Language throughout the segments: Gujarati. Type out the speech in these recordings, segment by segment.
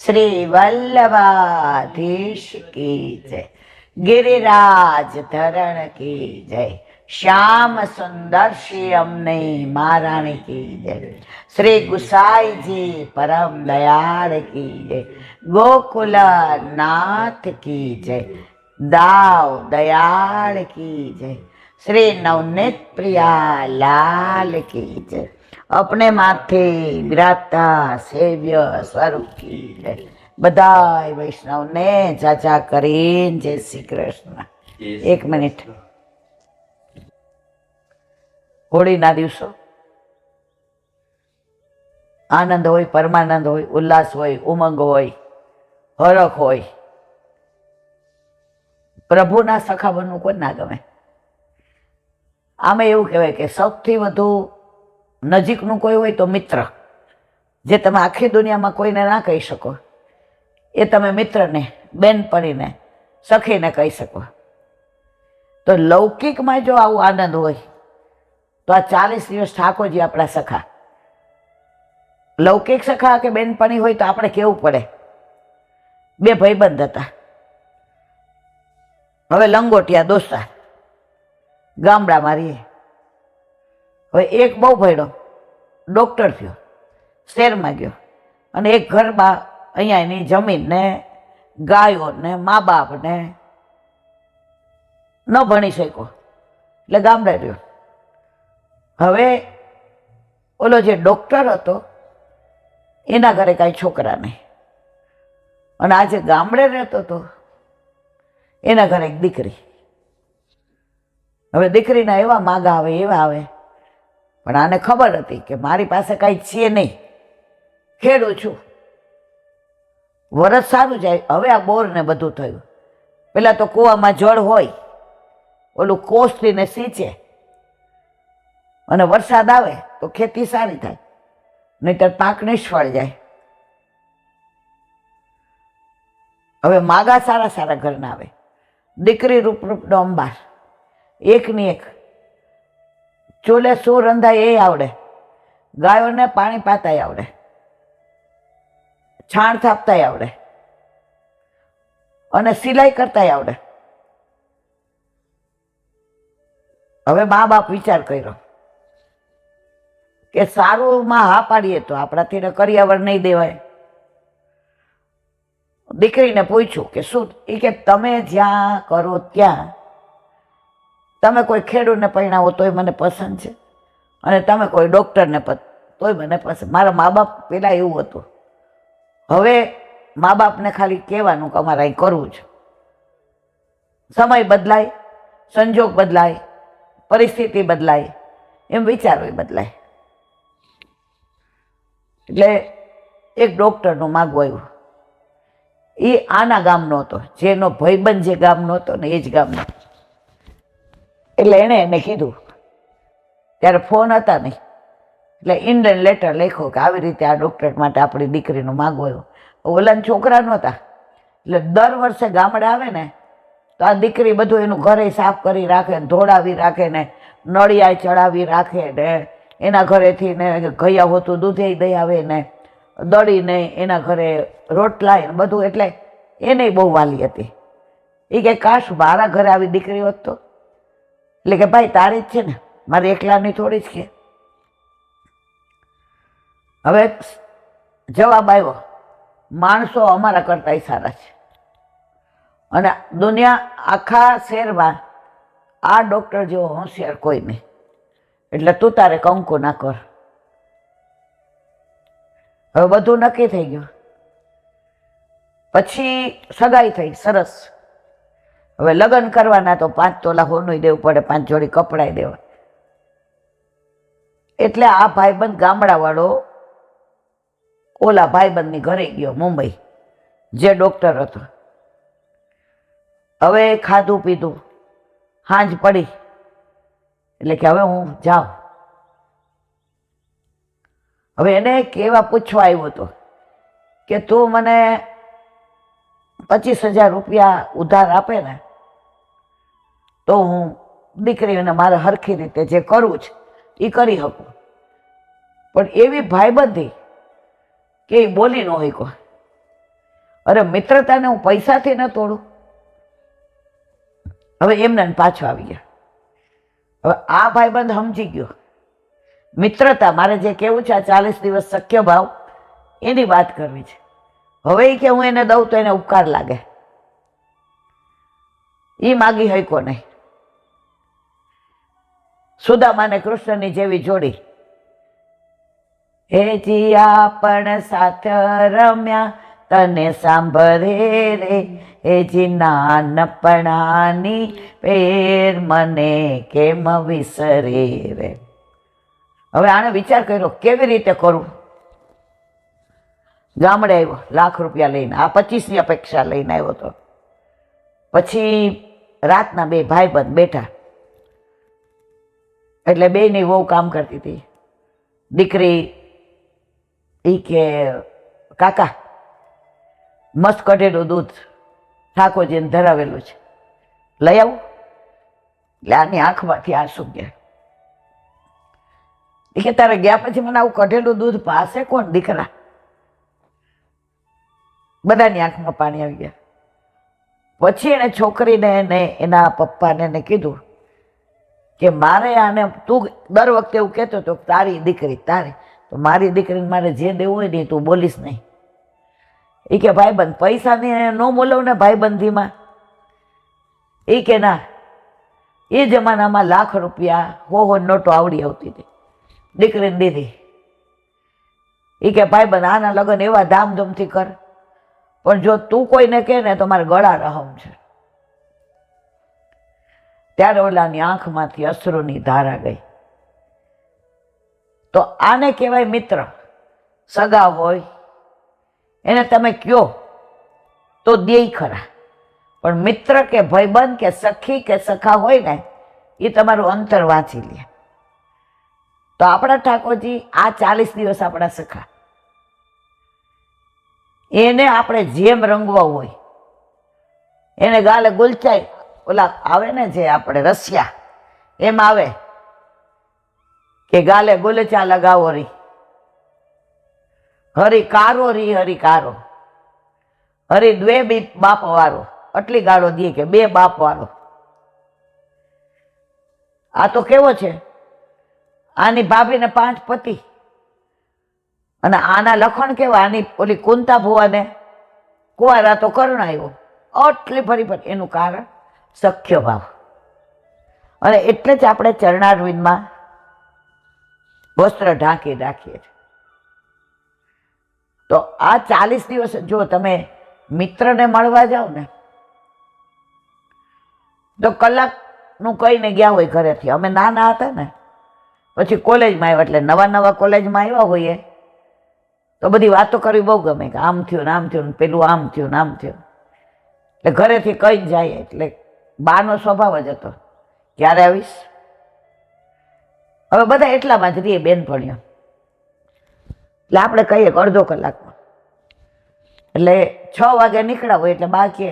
श्री वल्लभाधीश की जय। गिरिराज धरण की जय। श्याम सुंदर श्री अम्ने महारानी की जय। श्री गुसाई जी परम दयाल की जय। गोकुल नाथ की जय। दाव दयाल की जय। श्री नवनीत प्रिया लाल की जय। अपने माथे विराता सेव्य स्वरूप की जय। बधाई वैष्णव ने चाचा करीन जय श्री कृष्ण। एक मिनिट। હોળીના દિવસો આનંદ હોય, પરમાનંદ હોય, ઉલ્લાસ હોય, ઉમંગ હોય, હરખ હોય. પ્રભુના સખા બનવું કોઈ ના ગમે. આમે એવું કહેવાય કે સૌથી વધુ નજીકનું કોઈ હોય તો મિત્ર, જે તમે આખી દુનિયામાં કોઈને ના કહી શકો એ તમે મિત્રને, બેનપણીને, સખીને કહી શકો. તો લૌકિકમાં જો આવું આનંદ હોય તો આ 40 દિવસ ઠાકોરજી આપણા સખા. લૌકિક સખા કે બેનપણી હોય તો આપણે કેવું પડે. બે ભાઈબંધ હતા, હવે લંગોટિયા દોસ્તાર, ગામડામાં રહીએ. હવે એક બહુ ભણ્યો, ડૉક્ટર થયો, શહેરમાં ગયો, અને એક ઘરમાં અહીંયા એની જમીન ને ગાયો ને મા બાપ ને ન ભણી શક્યો એટલે ગામડે રહ્યો. હવે ઓલો જે ડૉક્ટર હતો એના ઘરે કાંઈ છોકરા નહીં, અને આજે ગામડે રહેતો હતો એના ઘરે એક દીકરી. હવે દીકરીના એવા માગા આવે, એવા આવે, પણ આને ખબર હતી કે મારી પાસે કાંઈ છે નહીં, ખેડું છું, વરસ સારું જાય. હવે આ બોર ને બધું થયું. પેલા તો કૂવામાં જળ હોય, ઓલું કોસથી ને સિંચે, અને વરસાદ આવે તો ખેતી સારી થાય, નહીંતર પાક નિષ્ફળ જાય. હવે માગા સારા સારા ઘરના આવે, દીકરી રૂપ રૂપનો અંબાર, એકની એક. ચૂલે શું રંધાય એ આવડે, ગાયોને પાણી પાતાય આવડે, છાણ થાપતાય આવડે, અને સિલાઈ કરતાય આવડે. હવે મા બાપ વિચાર કર્યો કે સારું માં હા પાડીએ તો આપણાથી કરિયાવર નહીં દેવાય. દીકરીને પૂછ્યું કે શું? એ કે તમે જ્યાં કરો ત્યાં તમે કોઈ ખેડૂતને પરણાવો તોય મને પસંદ છે, અને તમે કોઈ ડૉક્ટરને તોય મને પસંદ. મારા મા બાપ પેલા એવું હતું. હવે મા બાપને ખાલી કહેવાનું કે અમારે અહીં કરવું છે. સમય બદલાય, સંજોગ બદલાય, પરિસ્થિતિ બદલાય, એમ વિચારો બદલાય. એટલે એક ડૉક્ટરનું માગવું આવ્યું. એ આના ગામનો હતો, જેનો ભાઈબંધ જે ગામનો હતો ને એ જ ગામનો. એટલે એને કીધું, ત્યારે ફોન હતા નહીં, એટલે ઇન્ડિયન લેટર લખ્યો કે આવી રીતે આ ડૉક્ટર માટે આપણી દીકરીનું માગવું આવ્યું. ઓલાના છોકરા નહોતા, એટલે દર વર્ષે ગામડે આવે ને તો આ દીકરી બધું એનું ઘરે સાફ કરી રાખે ને ધોળાવી રાખે ને નળિયા ચડાવી રાખે ને એના ઘરેથી ને ગયા હોતું દૂધે દઈ આવે ને દળીને એના ઘરે રોટલા ને બધું. એટલે એને બહુ વાલી હતી. એ કે કાશ મારા ઘરે આવી દીકરી હોત તો. એટલે કે ભાઈ તારી જ છે ને, મારી એકલાની થોડી જ. કે હવે જવાબ આવ્યો, માણસો અમારા કરતા સારા છે, અને દુનિયા આખા શહેરમાં આ ડૉક્ટર જેવો હોશિયાર કોઈ નહીં, એટલે તું તારે કંકુ ના કર. હવે બધું નક્કી થઈ ગયું. પછી સગાઈ થઈ, સરસ. હવે લગ્ન કરવાના તો 5 તોલા હોનું દેવું પડે, 5 જોડી કપડાં દેવા. એટલે આ ભાઈબંધ ગામડાવાળો ઓલા ભાઈબંધની ઘરે ગયો મુંબઈ, જે ડૉક્ટર હતો. હવે ખાધું પીધું, સાંજ પડી એટલે કે હવે હું જાઉં. હવે એને કેવા પૂછવા આવ્યો હતો કે તું મને 25,000 રૂપિયા ઉધાર આપે ને તો હું દીકરીને મારે હરખી રીતે જે કરવું છે એ કરી શકું. પણ એવી ભાઈબંધી કે એ બોલી ન હોય કોઈ. અરે મિત્રતાને હું પૈસાથી ન તોડું. હવે એમને પાછો આવી ગયા. હવે આ ભાઈબંધ સમજી ગયો મિત્રતા મારે જે કેવું છે, આ 40 દિવસ સખ્ય ભાવ એની વાત કરવી છે. હવે કે હું એને દઉં તો એને ઉપકાર લાગે, એ માગી હકો નહીં. સુદામાને કૃષ્ણની જેવી જોડી. હે જીયા પણ સાથ રમ્યા તને સાંભળે રે, હેજી નાનપણાની પેર મને કેમ વિસરે રે. હવે આને વિચાર કર્યો કેવી રીતે કરું. ગામડે આવ્યો, ₹1,00,000 લઈને, આ 25ની અપેક્ષા લઈને આવ્યો હતો. પછી રાતના બે ભાઈબંધ બેઠા, એટલે બેયની વહુ કામ કરતી હતી. દીકરી ઈ કે કાકા મસ્ત કઢેલું દૂધ ઠાકોરજીને ધરાવેલું છે, લઈ આવું. એટલે આની આંખમાંથી આંસુ ગયા. એ કે તારે ગયા પછી મને આવું કઢેલું દૂધ પાસે કોણ દીકરા? બધાની આંખમાં પાણી આવી ગયા. પછી એને છોકરીને ને એના પપ્પાને એને કીધું કે મારે આને, તું દર વખતે એવું કહેતો હતો તારી દીકરી તારી, તો મારી દીકરીને મારે જે દેવું હોય ને તું બોલીશ નહીં. એ કે ભાઈબંધ પૈસાની ન બોલવ ને ભાઈબંધીમાં. એ કે ના, એ જમાનામાં ₹1,00,000 હો નોટો આવડી આવતી હતી, દીકરીને દીધી. એ કે ભાઈબંધ આના લગ્ન એવા ધામધૂમથી કર, પણ જો તું કોઈને કહે ને તો મારે ગળા રહમ છે. ત્યારે ઓલાની આંખમાંથી અશ્રુની ધારા ગઈ. તો આને કહેવાય મિત્ર. સગા હોય એને તમે કયો તો દે ખરા, પણ મિત્ર કે ભાઈબંધ કે સખી કે સખા હોય ને એ તમારું અંતર વાંચી લે. તો આપણા ઠાકોરજી આ 40 દિવસ આપણા સખા, એને આપણે જેમ રંગવા હોય, એને ગાલે ગુલચાઈ ઓલા આવે ને જે આપણે રસિયા એમ આવે કે ગાલે ગુલચા લગાવો રી, હરી કારો રી હરી કારો, હરી દ્વે બી બાપ વાળો. આટલી ગાળો દે કે 2 બાપ વાળો. આ તો કેવો છે, આની ભાભીને 5 પતિ, અને આના લખણ કેવા, આની ઓલી કુંતા ભુવાને કુંવારા તો કરુણ આવ્યો. આટલી ફરી એનું કારણ સખ્ય ભાવ. અને એટલે જ આપણે ચરણારવિંદમાં વસ્ત્ર ઢાંકી રાખીએ છીએ. તો આ 40 દિવસ જો તમે મિત્રને મળવા જાઓ ને તો કલાકનું કહીને ગયા હોય ઘરેથી. અમે નાના હતા ને પછી કોલેજમાં આવ્યા, એટલે નવા કોલેજમાં આવ્યા હોઈએ તો બધી વાતો કરવી બહુ ગમે કે આમ થયું ને આમ થયું ને પેલું આમ થયું ને આમ થયું. એટલે ઘરેથી કઈ જાય, એટલે બાનો સ્વભાવ જ હતો, ક્યારે આવીશ. હવે બધા એટલામાં જ રહીએ બેનપણીઓ, એટલે આપણે કહીએ કે અડધો કલાકમાં. એટલે 6 વાગે નીકળ્યા હોય એટલે બા કહે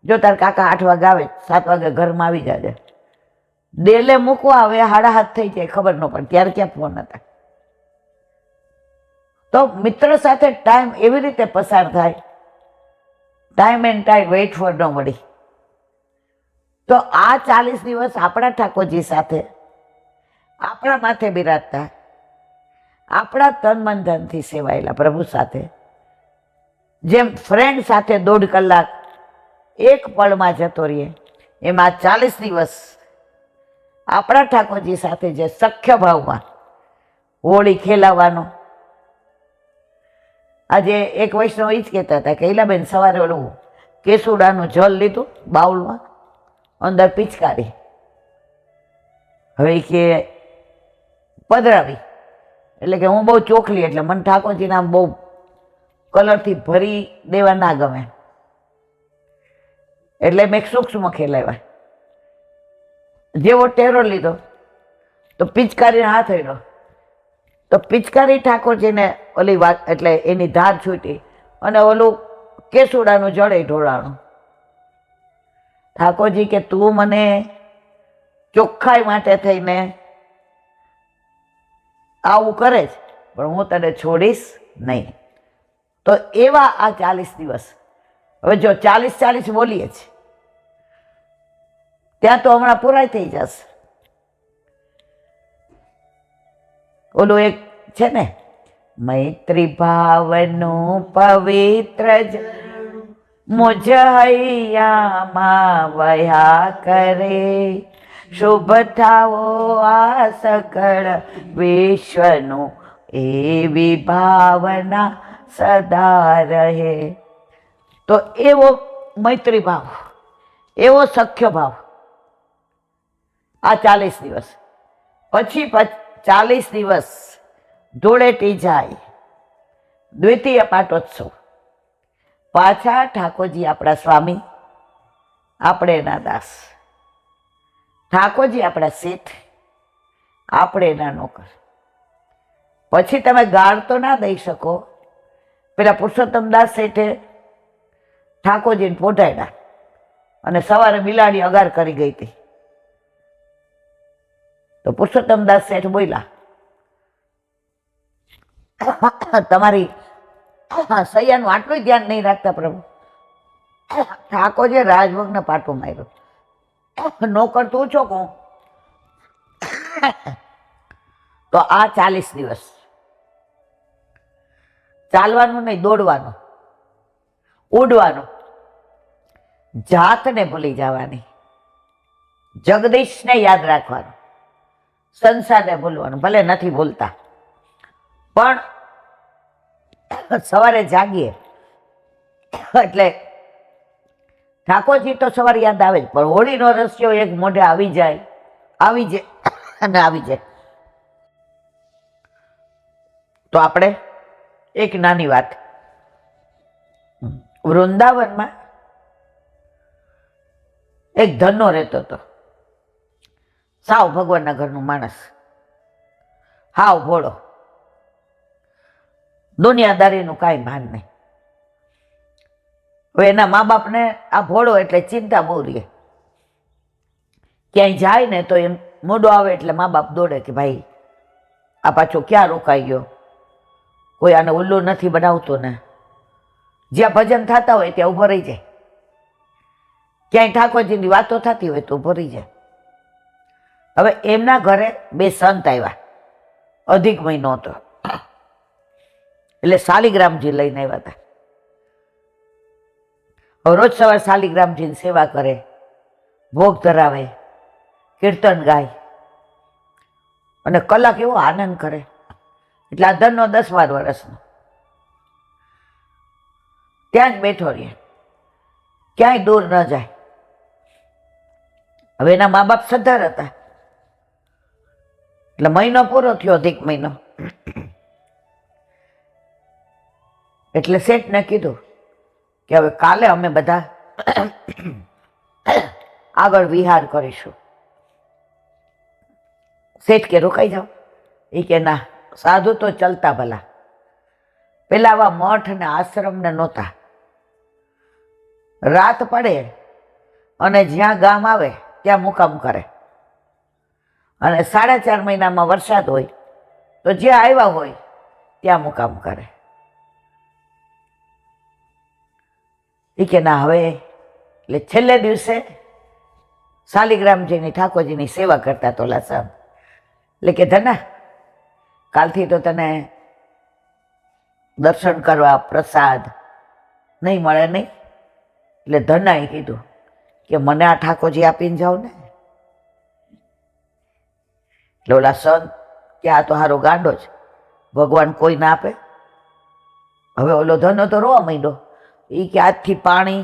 જો તાર કાકા 8 વાગે આવે, 7 વાગે ઘરમાં આવી જાજે. ડેલે મૂકવા આવે 7:30 થઈ જાય, ખબર ન પડે. ત્યારે ક્યાં ફોન હતા. તો મિત્ર સાથે ટાઈમ એવી રીતે પસાર થાય, time and time wait for no મળી. તો આ 40 દિવસ આપણા ઠાકોરજી સાથે, આપણા માથે બિરાજતા, આપણા તન મન ધનથી સેવાયેલા પ્રભુ સાથે, જેમ ફ્રેન્ડ સાથે 1.5 કલાક એક પળમાં જતો રહીએ, એમાં 40 દિવસ આપણા ઠાકોરજી સાથે જે સખ્ય ભાવમાં હોળી ખેલાવાનો. આજે એક વૈષ્ણવ એ જ કહેતા હતા કે ઈલાબેન સવારે ઓલું કેસુડાનું જલ લીધું બાઉલમાં, અંદર પિચકારી, હવે કે પધરાવી, એટલે કે હું બહુ ચોખલી, એટલે મને ઠાકોરજીના આમ બહુ કલરથી ભરી દેવા ના ગમે, એટલે મેં સૂક્ષ્મ ખેલાવ્યા. જેવો ટેરો લીધો તો પિચકારીને હાથ આવ્યો તો પિચકારી ઠાકોરજીને ઓલી વાત, એટલે એની ધાર છૂટી અને ઓલું કેસુડાનું જળે ઢોળાણું. ઠાકોરજી કે તું મને ચોખ્ખાઈ માટે થઈને આવું કરે છે, પણ હું તને છોડીશ નહીં. તો એવા આ 40 દિવસ હવે જો 40 બોલીએ છીએ ત્યાં તો હમણાં પૂરાય થઈ જશે. ઓલું એક છે ને, મૈત્રી ભાવનું પવિત્ર મુજ હૈયામાં વયા કરે, શુભ થાવો આ સકળ વિશ્વનું, એવી ભાવના સદા રહે. તો એવો મૈત્રી ભાવ, એવો સખ્ય ભાવ આ 40 દિવસ. પછી 40 દિવસ ધૂળેટી જાય, દ્વિતીય પાટોત્સવ. પાછા ઠાકોરજી આપણા સ્વામી, આપણે એના દાસ. ઠાકોરજી આપણા શેઠ, આપણે એના નોકર. પછી તમે ગાળ તો ના દઈ શકો. પેલા પુરુષોત્તમદાસ શેઠે ઠાકોરજીને પોઢાડ્યા અને સવારે બિલાડી અગાર કરી ગઈ હતી. તો પુરુષોત્તમદાસ શેઠ બોલ્યા, તમારી સૈયાનું આટલું ધ્યાન નહીં રાખતા પ્રભુ. ઠાકોરજીએ રાજભોગને પાટું માર્યું. નોકર તું છો કહું. તો આ 40 દિવસ ચાલવાનું નહીં, દોડવાનું, ઉડવાનું, જાતને ભૂલી જવાની, જગદીશને યાદ રાખવાનું, સંસારને ભૂલવાનું. ભલે નથી ભૂલતા, પણ સવારે જાગીએ એટલે ઠાકોરજી તો સવારે યાદ આવે જ, પણ હોળીનો રસ્યો એક મોઢે આવી જાય અને આવી જાય. તો આપણે એક નાની વાત, વૃંદાવનમાં એક ધનનો રહેતો હતો, સાવ ભગવાનના ઘરનું માણસ, હાવ ભોળો, દુનિયાદારીનું કાંઈ ભાન નહીં. હવે એના મા બાપને આ ભોળો એટલે ચિંતા બહુ રહે. ક્યાંય જાય ને તો એમ મોડો આવે એટલે મા બાપ દોડે કે ભાઈ આ પાછો ક્યાં રોકાઈ ગયો, કોઈ આને ઉલ્લુ નથી બનાવતું ને. જ્યાં ભજન થતા હોય ત્યાં ઊભો રહી જાય, ક્યાંય ઠાકોરજીની વાતો થતી હોય તો ઊભો રહી જાય. હવે એમના ઘરે 2 સંત આવ્યા, અધિક મહિનો હતો એટલે શાલિગ્રામજી લઈને આવ્યા હતા. રોજ સવાર શાલિગ્રામજીની સેવા કરે, ભોગ ધરાવે, કીર્તન ગાય અને કલાક એવો આનંદ કરે. એટલે આ ધનનો 10-12 વર્ષનો ત્યાં જ બેઠો રહે, ક્યાંય દૂર ન જાય. હવે એના મા બાપ સદ્ધર હતા એટલે મહિનો પૂરો થયો, અધિક મહિનો. એટલે શેઠને કીધું કે હવે કાલે અમે બધા આગળ વિહાર કરીશું. શેઠ કે રોકાઈ જાઓ. એ કે ના, સાધુ તો ચલતા ભલા. પેલા આવા મઠ ને આશ્રમને નહોતા. રાત પડે અને જ્યાં ગામ આવે ત્યાં મુકામ કરે, અને 4.5 મહિનામાં વરસાદ હોય તો જ્યાં આવ્યા હોય ત્યાં મુકામ કરે. એ કે ના હવે, એટલે છેલ્લે દિવસે શાલિગ્રામજીની ઠાકોરજીની સેવા કરતા તોલા સાહેબ. એટલે કે ધના, કાલથી તો તને દર્શન કરવા પ્રસાદ નહીં મળે નહીં. એટલે ધનાએ કીધું કે મને આ ઠાકોરજી આપીને જાઓ ને. એટલે ઓલા સંત કે આ તો હારો ગાંડો છે, ભગવાન કોઈ ના આપે. હવે ઓલો ધનો તો રોવા માંડ્યો. એ કે આજથી પાણી,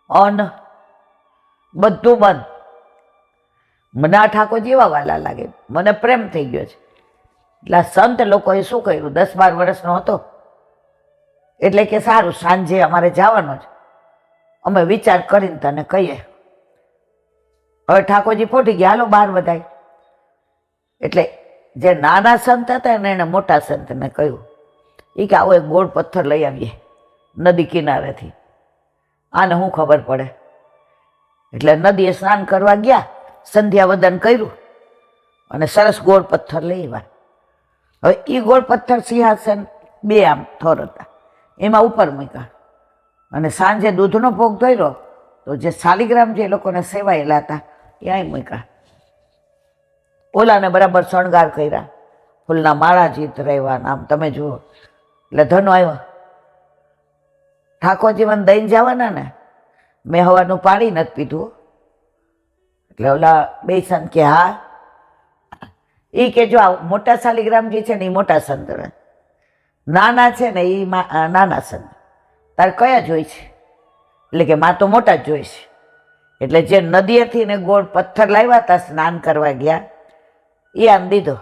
અન્ન બધું બંધ. મને આ ઠાકોરજી એવા વાલા લાગે, મને પ્રેમ થઈ ગયો છે. એટલે સંત લોકોએ શું કર્યું, 10-12 વર્ષનો હતો એટલે કે સારું, સાંજે અમારે જવાનું છે, અમે વિચાર કરીને તને કહીએ. હવે ઠાકોરજી ફોટી ગયા, હાલો બહાર બધાય. એટલે જે નાના સંત હતા ને એને મોટા સંતને કહ્યું, એ કે આવો એક ગોળ પથ્થર લઈ આવીએ નદી કિનારેથી, આને શું ખબર પડે. એટલે નદીએ સ્નાન કરવા ગયા, સંધ્યા વદન કર્યું અને સરસ ગોળ પથ્થર લઈ આવ્યા. હવે એ ગોળ પથ્થર સિંહાસન 2 આમ થોર હતા, એમાં ઉપર મૂક્યા અને સાંજે દૂધનો ભોગ ધર્યો તો જે શાલિગ્રામ જે લોકોને સેવાયેલા હતા એ અહીં મૂક્યા. ઓલાને બરાબર શણગાર કર્યા, ફૂલના માળા જીત રહેવા. આમ તમે જુઓ એટલે ધનો આવ્યો. ઠાકોરજી મને દઈને જવાના ને, મેં હવાનું પાણી નથી પીધું. એટલે ઓલા બે સંત કે હા. એ કે જો આ મોટા શાલિગ્રામજી છે ને એ મોટા સંત, નાના છે ને એ નાના સંત, તારે કયા જોઈ છે? એટલે કે માં તો મોટા જ જોઈ છે. એટલે જે નદીએથી ને ગોળ પથ્થર લાવ્યા હતા સ્નાન કરવા ગયા એ આમ દીધો.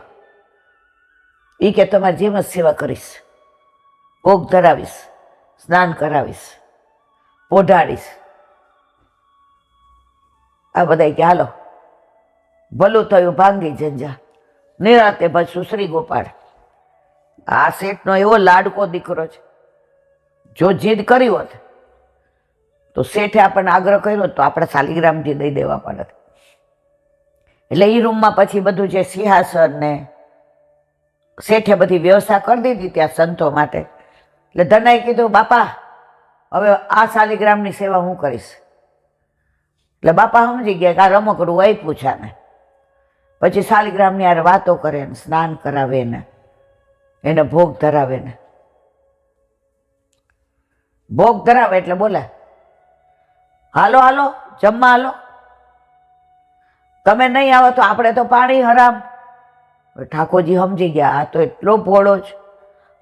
એ કે તમારી જેમ જ સેવા કરીશ, ભોગ ધરાવીશ, સ્નાન કરાવીશ, પોઢાડીશ. આ બધા કે હાલો ભલું થયું, ભાંગી જંજા. નિરાતે બસું શ્રી ગોપાળ. આ શેઠનો એવો લાડકો દીકરો છે, જો જીદ કરી હોત તો શેઠે આપણને આગ્રહ કર્યો તો આપણે શાલિગ્રામજી દઈ દેવા પડે. એટલે એ રૂમમાં પછી બધું જે સિંહાસન ને શેઠે બધી વ્યવસ્થા કરી દીધી ત્યાં સંતો માટે. એટલે ધનાએ કીધું બાપા હવે આ શાલિગ્રામની સેવા હું કરીશ. એટલે બાપા સમજી ગયા કે આ રમકડું આપ્યું છે ને. પછી શાલિગ્રામની યાર વાતો કરે ને સ્નાન કરાવે ને એને ભોગ ધરાવે ને. ભોગ ધરાવે એટલે બોલે હાલો હાલો જમવા હાલો, તમે નહીં આવો તો આપણે તો પાણી હરામ. ઠાકોરજી સમજી ગયા આ તો એટલો ભોળો છે,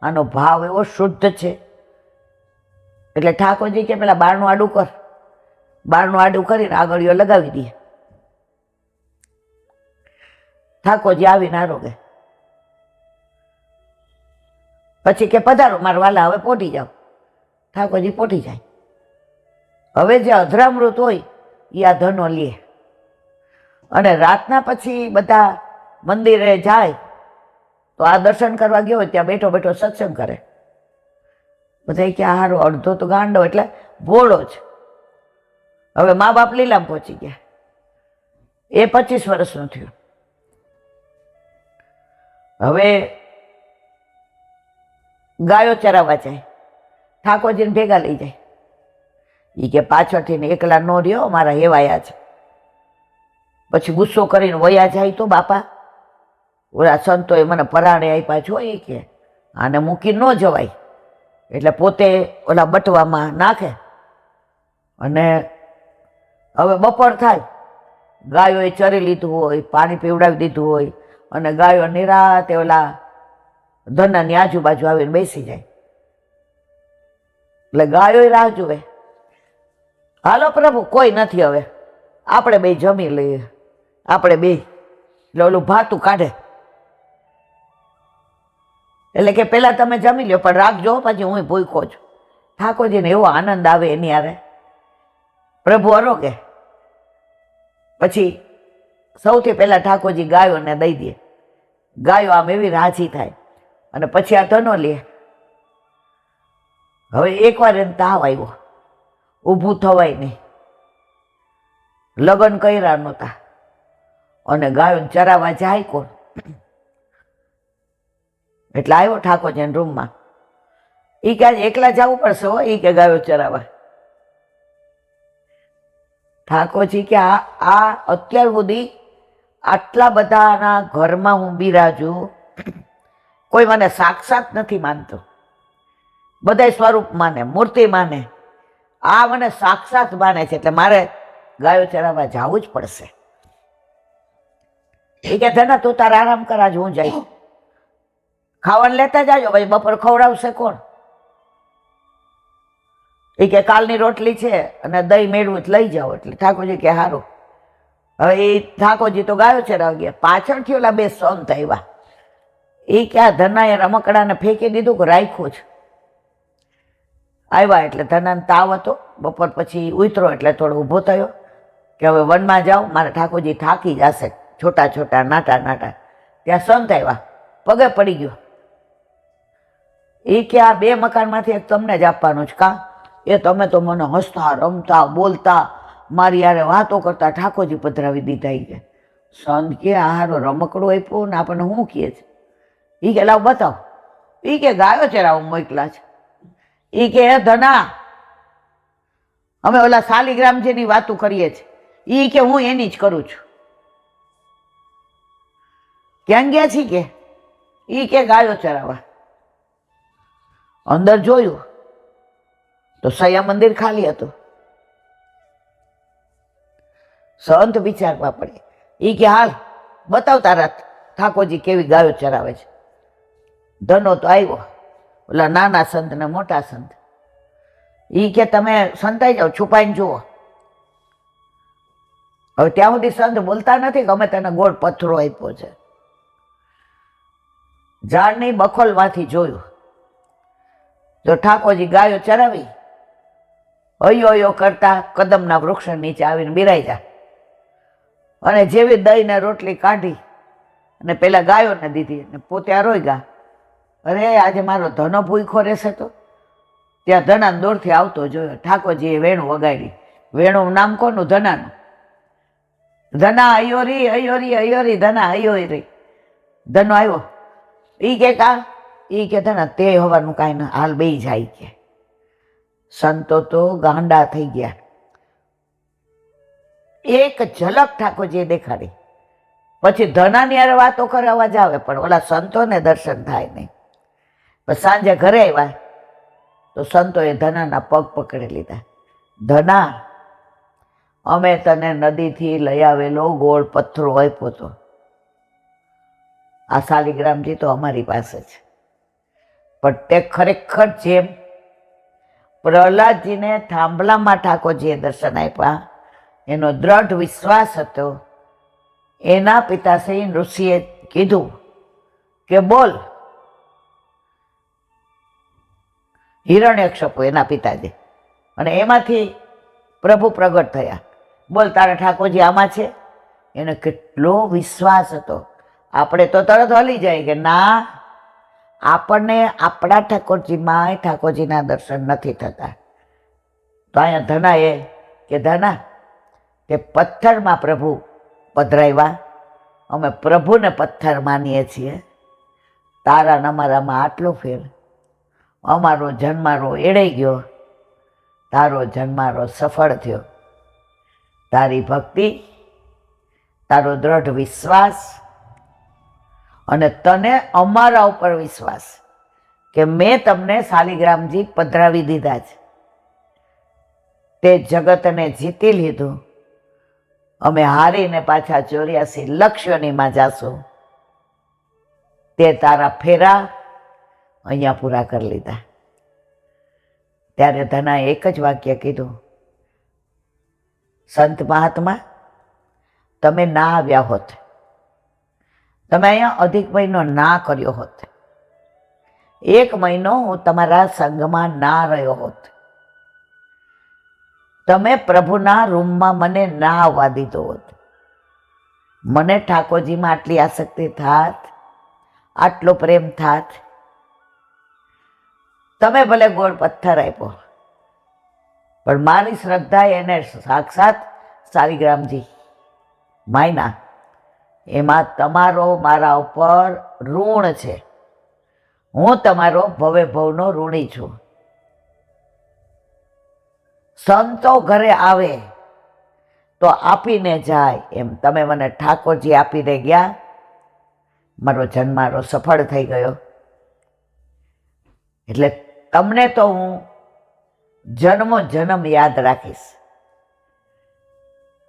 આનો ભાવ એવો શુદ્ધ છે. એટલે ઠાકોરજી કે પેલા બારનું આડું કર. બારનું આડું કરીને આગળીઓ લગાવી દે. ઠાકોરજી આવીને આરોગે. પછી કે પધારો મારા વાલા હવે પોટી જાઓ. ઠાકોરજી પોટી જાય. હવે જે અધરામૃત હોય એ આ ધનો લે. અને રાતના પછી બધા મંદિરે જાય તો આ દર્શન કરવા ગયો હોય ત્યાં બેઠો બેઠો સત્સંગ કરે. બધા કે આ હારો અડધો તો ગાંડો એટલે ભોળો જ. હવે મા બાપ લીલામાં પહોંચી ગયા. એ 25 વર્ષનો થયો. હવે ગાયો ચરાવવા જાય, ઠાકોરજીને ભેગા લઈ જાય. એ કે પાછળથી ને એકલા નો રહ્યો, મારા હેવાયા છે. પછી ગુસ્સો કરીને વયા જાય તો બાપા ઓલા સંતોએ મને પરાણે આપ્યા છો એ કે આને મૂકી ન જવાય. એટલે પોતે ઓલા બટવામાં નાખે. અને હવે બપોર થાય, ગાયોએ ચરી લીધું હોય, પાણી પીવડાવી દીધું હોય અને ગાયો નિરાતે ઓલા ધનાની આજુબાજુ આવીને બેસી જાય. એટલે ગાયો રાહ જુએ, હાલો પ્રભુ કોઈ નથી હવે આપણે બે જમી લઈએ, આપણે બે. એટલે ઓલું ભાતું કાઢે. એટલે કે પેલા તમે જમી લો પણ રાખજો પછી હું ભૂખ્યો છું. ઠાકોરજીને એવો આનંદ આવે એની હારે. પ્રભુ આરોગે. પછી સૌથી પહેલા ઠાકોરજી ગાયોને દઈ દે. ગાયો આમ એવી રાજી થાય. અને પછી આ ધનો લે. હવે એકવાર એને તાવ આવ્યો, ઊભું થવાય નહીં, લગ્ન કર્યા નહોતા અને ગાયોને ચરાવવા જાય કોણ. એટલે આવ્યો ઠાકોરજીના રૂમમાં. એ કે આજે એકલા જવું પડશે હો, એ કે ગાયો ચરાવવા. ઠાકોરજી કે આ અત્યાર સુધી આટલા બધાના ઘરમાં હું બિરાજું, કોઈ મને સાક્ષાત નથી માનતો. બધા સ્વરૂપ માને, મૂર્તિ માને. આ મને સાક્ષાત માને છે એટલે મારે ગાયો ચરાવવા જવું જ પડશે. એ કે ધના તું તારા આરામ કરાજ, હું જઈશ. ખાવાનું લેતા જાજો, પછી બપોર ખવડાવશે કોણ? એ કે કાલની રોટલી છે અને દહીં મેળવું લઈ જાઓ. એટલે ઠાકોરજી કે સારું. હવે એ ઠાકોરજી તો ગાયો ચરાવી ગયા. પાછળથી ઓલા બે સંત આવ્યા. એ કે આ ધનાએ રમકડાને ફેંકી દીધું કે રાખ્યું છે. આવ્યા એટલે ધનાને તાવ હતો. બપોર પછી ઉતરો એટલે થોડો ઊભો થયો કે હવે વનમાં જાઓ, મારા ઠાકોરજી થાકી જશે. છોટા છોટા નાટા નાટા. ત્યાં સંત આવ્યા, પગે પડી ગયો. એ કે આ બે મકાનમાંથી એક તમને જ આપવાનું છે કાં? એ તમે તો મને હસતા રમતા બોલતા મારી યારે વાતો કરતા ઠાકોરજી પધરાવી દીધા. એ કે સંત કે આ હારો રમકડું આપ્યું ને આપણને શું કહે છે? એ કે લાવ બતાવો. એ કે ગાયો ચરાવો મોકલા છે. એ કે ધના અમે ઓલા શાલિગ્રામજીની વાતો કરીએ છીએ, એ કે હું એની જ કરું છું. ક્યાં ગયા છી કે એ કે ગાયો ચરાવવા. અંદર જોયું તો સયા મંદિર ખાલી હતું. સંત વિચારવા પડે. એ કે હાલ બતાવ તારા ઠાકોરજી કેવી ગાયો ચરાવે છે. ધનો તો આવ્યો, ઓલા નાના સંત ને મોટા સંત. એ કે તમે સંતાઈ જાઓ, છુપાઈને જુઓ. હવે ત્યાં સુધી સંત બોલતા નથી કે અમે તને ગોળ પથ્થરો આપ્યો છે. ઝાડની બખોલમાંથી જોયું તો ઠાકોરજી ગાયો ચરાવી અયો અયો કરતા કદમના વૃક્ષ નીચે આવીને બિરાઈ જા. અને જેવી દહીં ને રોટલી કાઢી અને પેલા ગાયોને દીધી અને પોતે રોઈ ગયા. અરે આજે મારો ધનો ભૂખો રહેશે. તો ત્યાં ધના દોરથી આવતો જોયો. ઠાકોરજીએ વેણું વગાડી. વેણું નામ કોનું? ધનાનું. ધના અયોરી અયોરી અયોરી ધના અયોરી. ધનો આવ્યો. ઈ કે કા? ઈ કે ધના તે હોવાનું કાંઈ ના, હાલ બે જાય કે. સંતો તો ગાંડા થઈ ગયા. એક ઝલક ઠાકોરજીએ દેખાડી. પછી ધનાની હારે વાતો કરે અવાજ આવે, પણ ઓલા સંતોને દર્શન થાય નહીં. પછી સાંજે ઘરે આવ્યા તો સંતોએ ધનાના પગ પકડી લીધા. ધના, અમે તને નદીથી લઈ આવેલો ગોળ પથ્થરો આપ્યો હતો. આ શાલિગ્રામજી તો અમારી પાસે છે. પણ તે ખરેખર જેમ પ્રહલાદજીને થાંભલામાં ઠાકોરજીએ દર્શન આપ્યા, એનો દ્રઢ વિશ્વાસ હતો. એના પિતાશ્રી ઋષિએ કીધું કે બોલ. હિરણ્યકશપુ એના પિતાજી, અને એમાંથી પ્રભુ પ્રગટ થયા. બોલ, તારા ઠાકોરજી આમાં છે. એને કેટલો વિશ્વાસ હતો. આપણે તો તરત હલી જાય કે ના, આપણને આપણા ઠાકોરજીમાં ઠાકોરજીના દર્શન નથી થતા. તો અહીંયા ધનાએ કે ધના, તે પથ્થરમાં પ્રભુ પધરાવ્યા. અમે પ્રભુને પથ્થર માનીએ છીએ. તારા ને અમારામાં આટલો ફેર. અમારો જન્મારો એડાઈ ગયો, તારો જન્મારો સફળ થયો. તારી ભક્તિ, તારો દ્રઢ વિશ્વાસ અને તને અમારા ઉપર વિશ્વાસ કે મેં તમને શાલિગ્રામજી પધરાવી દીધા છે. તે જગતને જીતી લીધું. અમે હારીને પાછા 84 લક્ષયોનીમાં જાશું. તે તારા ફેરા અહીંયા પૂરા કરી લીધા. ત્યારે ધનાએ એક જ વાક્ય કીધું, સંત મહાત્મા, તમે ના આવ્યા હોત, તમે અહીંયા અધિક મહિનો ના કર્યો હોત, 1 મહિનો હું તમારા સંઘમાં ના રહ્યો હોત, તમે પ્રભુના રૂમમાં મને ના આવવા દીધો હોત, મને ઠાકોરજીમાં આટલી આસક્તિ થાત, આટલો પ્રેમ થાત. તમે ભલે ગોળ પથ્થર આપ્યો, પણ મારી શ્રદ્ધા એને સાક્ષાત શાલિગ્રામજી માયના. એમાં તમારો મારા ઉપર ઋણ છે. હું તમારો ભવે ભવનો ઋણી છું. સંતો ઘરે આવે તો આપીને જાય, એમ તમે મને ઠાકોરજી આપીને ગયા. મારો જન્મારો સફળ થઈ ગયો. એટલે તમને તો હું જન્મો જન્મ યાદ રાખીશ.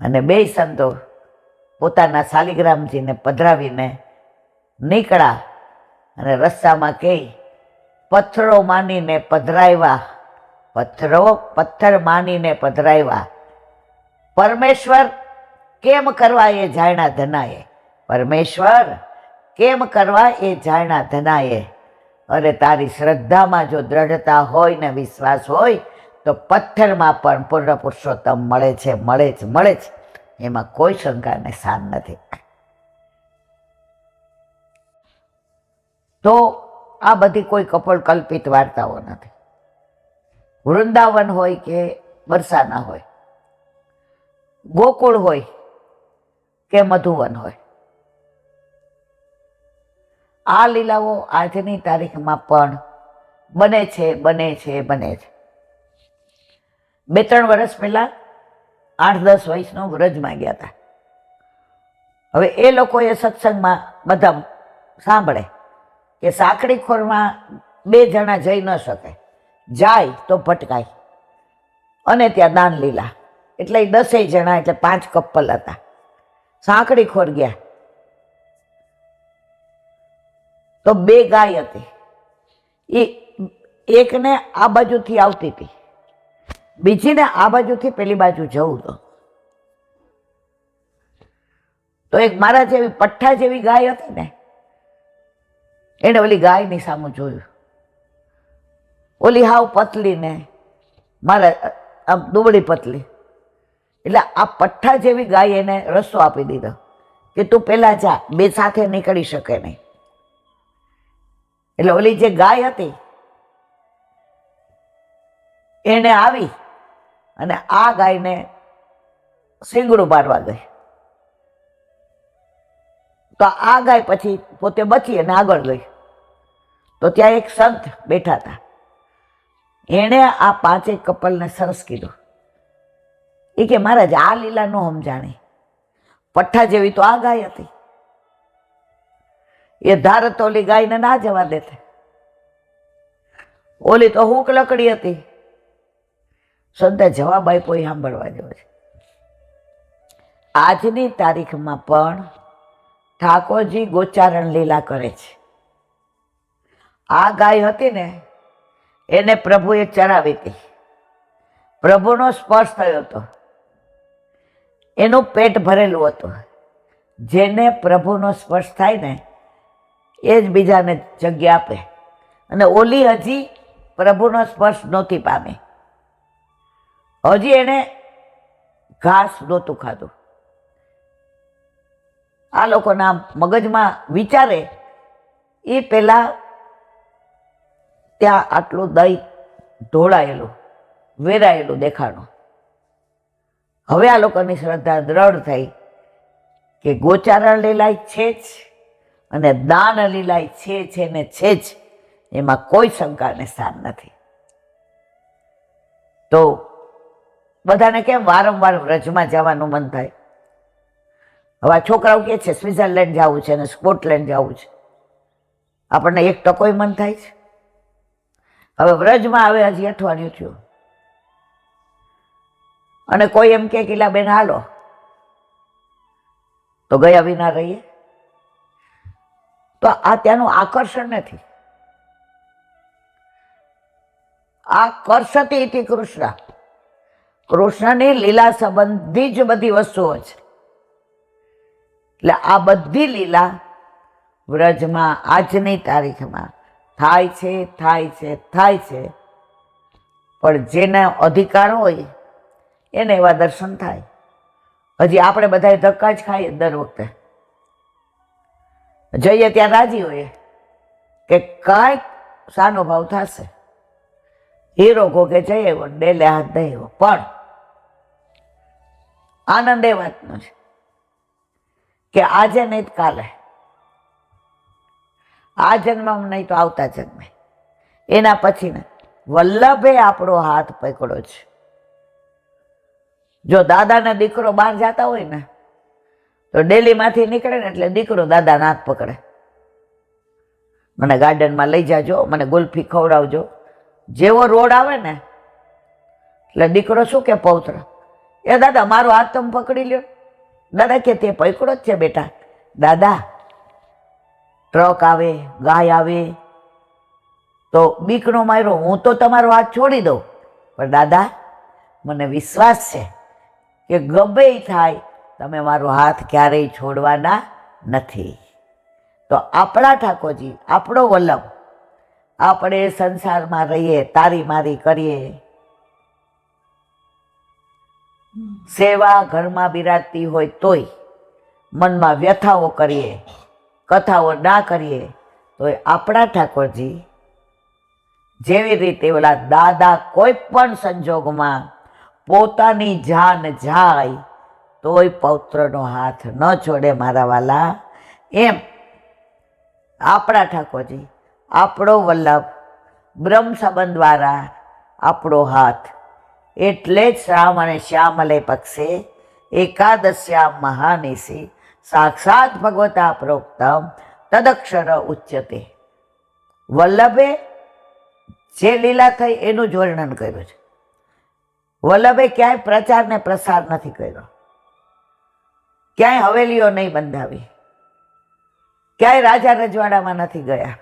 અને બે સંતો પોતાના શાલિગ્રામજીને પધરાવીને નીકળ્યા. અને રસ્તામાં કહી, પથ્થરો માનીને પધરાવ્યા, પથ્થર માનીને પધરાવ્યા. પરમેશ્વર કેમ કરવા એ જાણ્યા ધનાએ. પરમેશ્વર કેમ કરવા એ જાણ્યા ધનાએ. અરે તારી શ્રદ્ધામાં જો દ્રઢતા હોય ને વિશ્વાસ હોય તો પથ્થરમાં પણ પૂર્ણ પુરુષોત્તમ મળે છે, મળે જ મળે છે. એમાં કોઈ શંકાને સ્થાન નથી. તો આ બધી કોઈ કપોળકલ્પિત વાર્તાઓ નથી. વૃંદાવન હોય કે બરસાના હોય, ગોકુળ હોય કે મધુવન હોય, આ લીલાઓ આજની તારીખમાં પણ બને છે, બને છે, બને છે. 2-3 વર્ષ પહેલાં 8-10 વર્ષનો વ્રજમાં ગયા હતા. હવે એ લોકોએ સત્સંગમાં બધા સાંભળે કે સાંકડી ખોરમાં 2 જણા જઈ ન શકે, જાય તો ભટકાય, અને ત્યાં દાન લીલા, એટલે એ 10 જણા એટલે 5 કપલ હતા. સાંકડી ખોર ગયા તો 2 ગાય હતી, એ એકને આ બાજુથી આવતી હતી, બીજીને આ બાજુથી પેલી બાજુ જવું હતું. તો એક મારા જેવી પઠ્ઠા જેવી ગાય હતી ને, એને ઓલી ગાયની સામું જોયું. ઓલી હાવ પતલી ને મારા આમ દુબળી પતલી, એટલે આ પઠ્ઠા જેવી ગાય એને રસ્તો આપી દીધો કે તું પેલા જા, 2 સાથે નીકળી શકે નહીં. એટલે ઓલી જે ગાય હતી એને આવી અને આ ગાયને શીંગડું પાડવા ગઈ. તો આ ગાય પછી પોતે બચી અને આગળ ગઈ. તો ત્યાં એક સંત બેઠા હતા, એણે આ 5 કપલને સરસ કીધું. એ કે મહારાજ, આ લીલા નો સમજાણી, પઠ્ઠા જેવી તો આ ગાય હતી, એ ધારત ઓલી ગાયને ના જવા દેતે, ઓલી તો હૂંક લકડી હતી. સંતે જવાબ આપ્યો એ સાંભળવા જેવો છે. આજની તારીખમાં પણ ઠાકોરજી ગોચારણ લીલા કરે છે. આ ગાય હતી ને, એને પ્રભુએ ચરાવી હતી, પ્રભુનો સ્પર્શ થયો હતો, એનું પેટ ભરેલું હતું. જેને પ્રભુનો સ્પર્શ થાય ને એ જ બીજાને જગ્યા આપે, અને ઓલી હજી પ્રભુનો સ્પર્શ નહોતી પામી, હજી એને ઘાસ નહોતું ખાધું. આ લોકોના મગજમાં વિચારે એ પેલા ત્યાં આટલું દહીં ઢોળાયેલું વેરાયેલું દેખાણું. હવે આ લોકોની શ્રદ્ધા દ્રઢ થઈ કે ગોચારણ લીલાય છે જ, અને દાન લીલાય છે ને છે જ, એમાં કોઈ શંકાને સ્થાન નથી. તો બધાને કેમ વારંવાર વ્રજમાં જવાનું મન થાય? હવે છોકરાઓ કહે છે સ્વિટ્ઝરલેન્ડ જવું છે અને સ્કોટલેન્ડ જવું છે, આપણને 1% મન થાય છે? હવે વ્રજમાં આવે હજી અઠવાડિયું થયું, અને કોઈ એમ કે કિલા બેન હાલો, તો ગયા વિના રહીએ. તો આ ત્યાંનું આકર્ષણ નથી. આકર્ષતી ઇતિ કૃષ્ણ, કૃષ્ણની લીલા સંબંધી જ બધી વસ્તુઓ છે. એટલે આ બધી લીલા વ્રજમાં આજની તારીખમાં થાય છે, થાય છે, થાય છે. પણ જેને અધિકાર હોય એને એવા દર્શન થાય. હજી આપણે બધા ધક્કા જ ખાઈએ દર વખતે, જઈએ ત્યાં રાજી હોઈએ કે કાંઈક સાનો ભાવ થશે, હીરો કે જઈએ ડેલે હાથ દઈ. પણ આનંદ એ વાતનો છે કે આજે નહીં કાલે, આ જન્મમાં નહીં તો આવતા જન્મે, એના પછી ને વલ્લભે આપણો હાથ પકડ્યો છે. જો દાદાને દીકરો બહાર જતા હોય ને તો ડેલીમાંથી નીકળે ને એટલે દીકરો દાદાના હાથ પકડે, મને ગાર્ડનમાં લઈ જાજો, મને ગુલ્ફી ખવડાવજો. જેવો રોડ આવે ને એટલે દીકરો શું કે પૌત્ર, એ દાદા મારો હાથ તમે પકડી લ્યો. દાદા કે તે પકડો જ છે બેટા. દાદા ટ્રક આવે, ગાય આવે તો બીકનો માર્યો, હું તો તમારો હાથ છોડી દઉં, પણ દાદા મને વિશ્વાસ છે કે ગમે થાય તમે મારો હાથ ક્યારેય છોડવાના નથી. તો આપણા ઠાકોરજી, આપણો વલ્લભ, આપણે સંસારમાં રહીએ, તારી મારી કરીએ, સેવા ઘરમાં બિરાજતી હોય તોય મનમાં વ્યથાઓ કરીએ, કથાઓ ના કરીએ, તો આપણા ઠાકોરજી જેવી રીતે ઓલા દાદા કોઈ પણ સંજોગમાં પોતાની જાન જાય તોય પૌત્રનો હાથ ન છોડે મારા વાલા, એમ આપણા ઠાકોરજી, આપણો વલ્લભ બ્રહ્મ સંબંધ દ્વારા આપણો હાથ એટલે જ શ્રાવણે શ્યામલે પક્ષે એકાદશ્યામ મહાનિશી સાક્ષાત ભગવતા પ્રોક્તમ તદક્ષર ઉચ્યતે. વલ્લભે જે લીલા થઈ એનું જ વર્ણન કર્યું છે. વલ્લભે ક્યાંય પ્રચાર ને પ્રસાર નથી કર્યો, ક્યાંય હવેલીઓ નહીં બંધાવી, ક્યાંય રાજા રજવાડામાં નથી ગયા.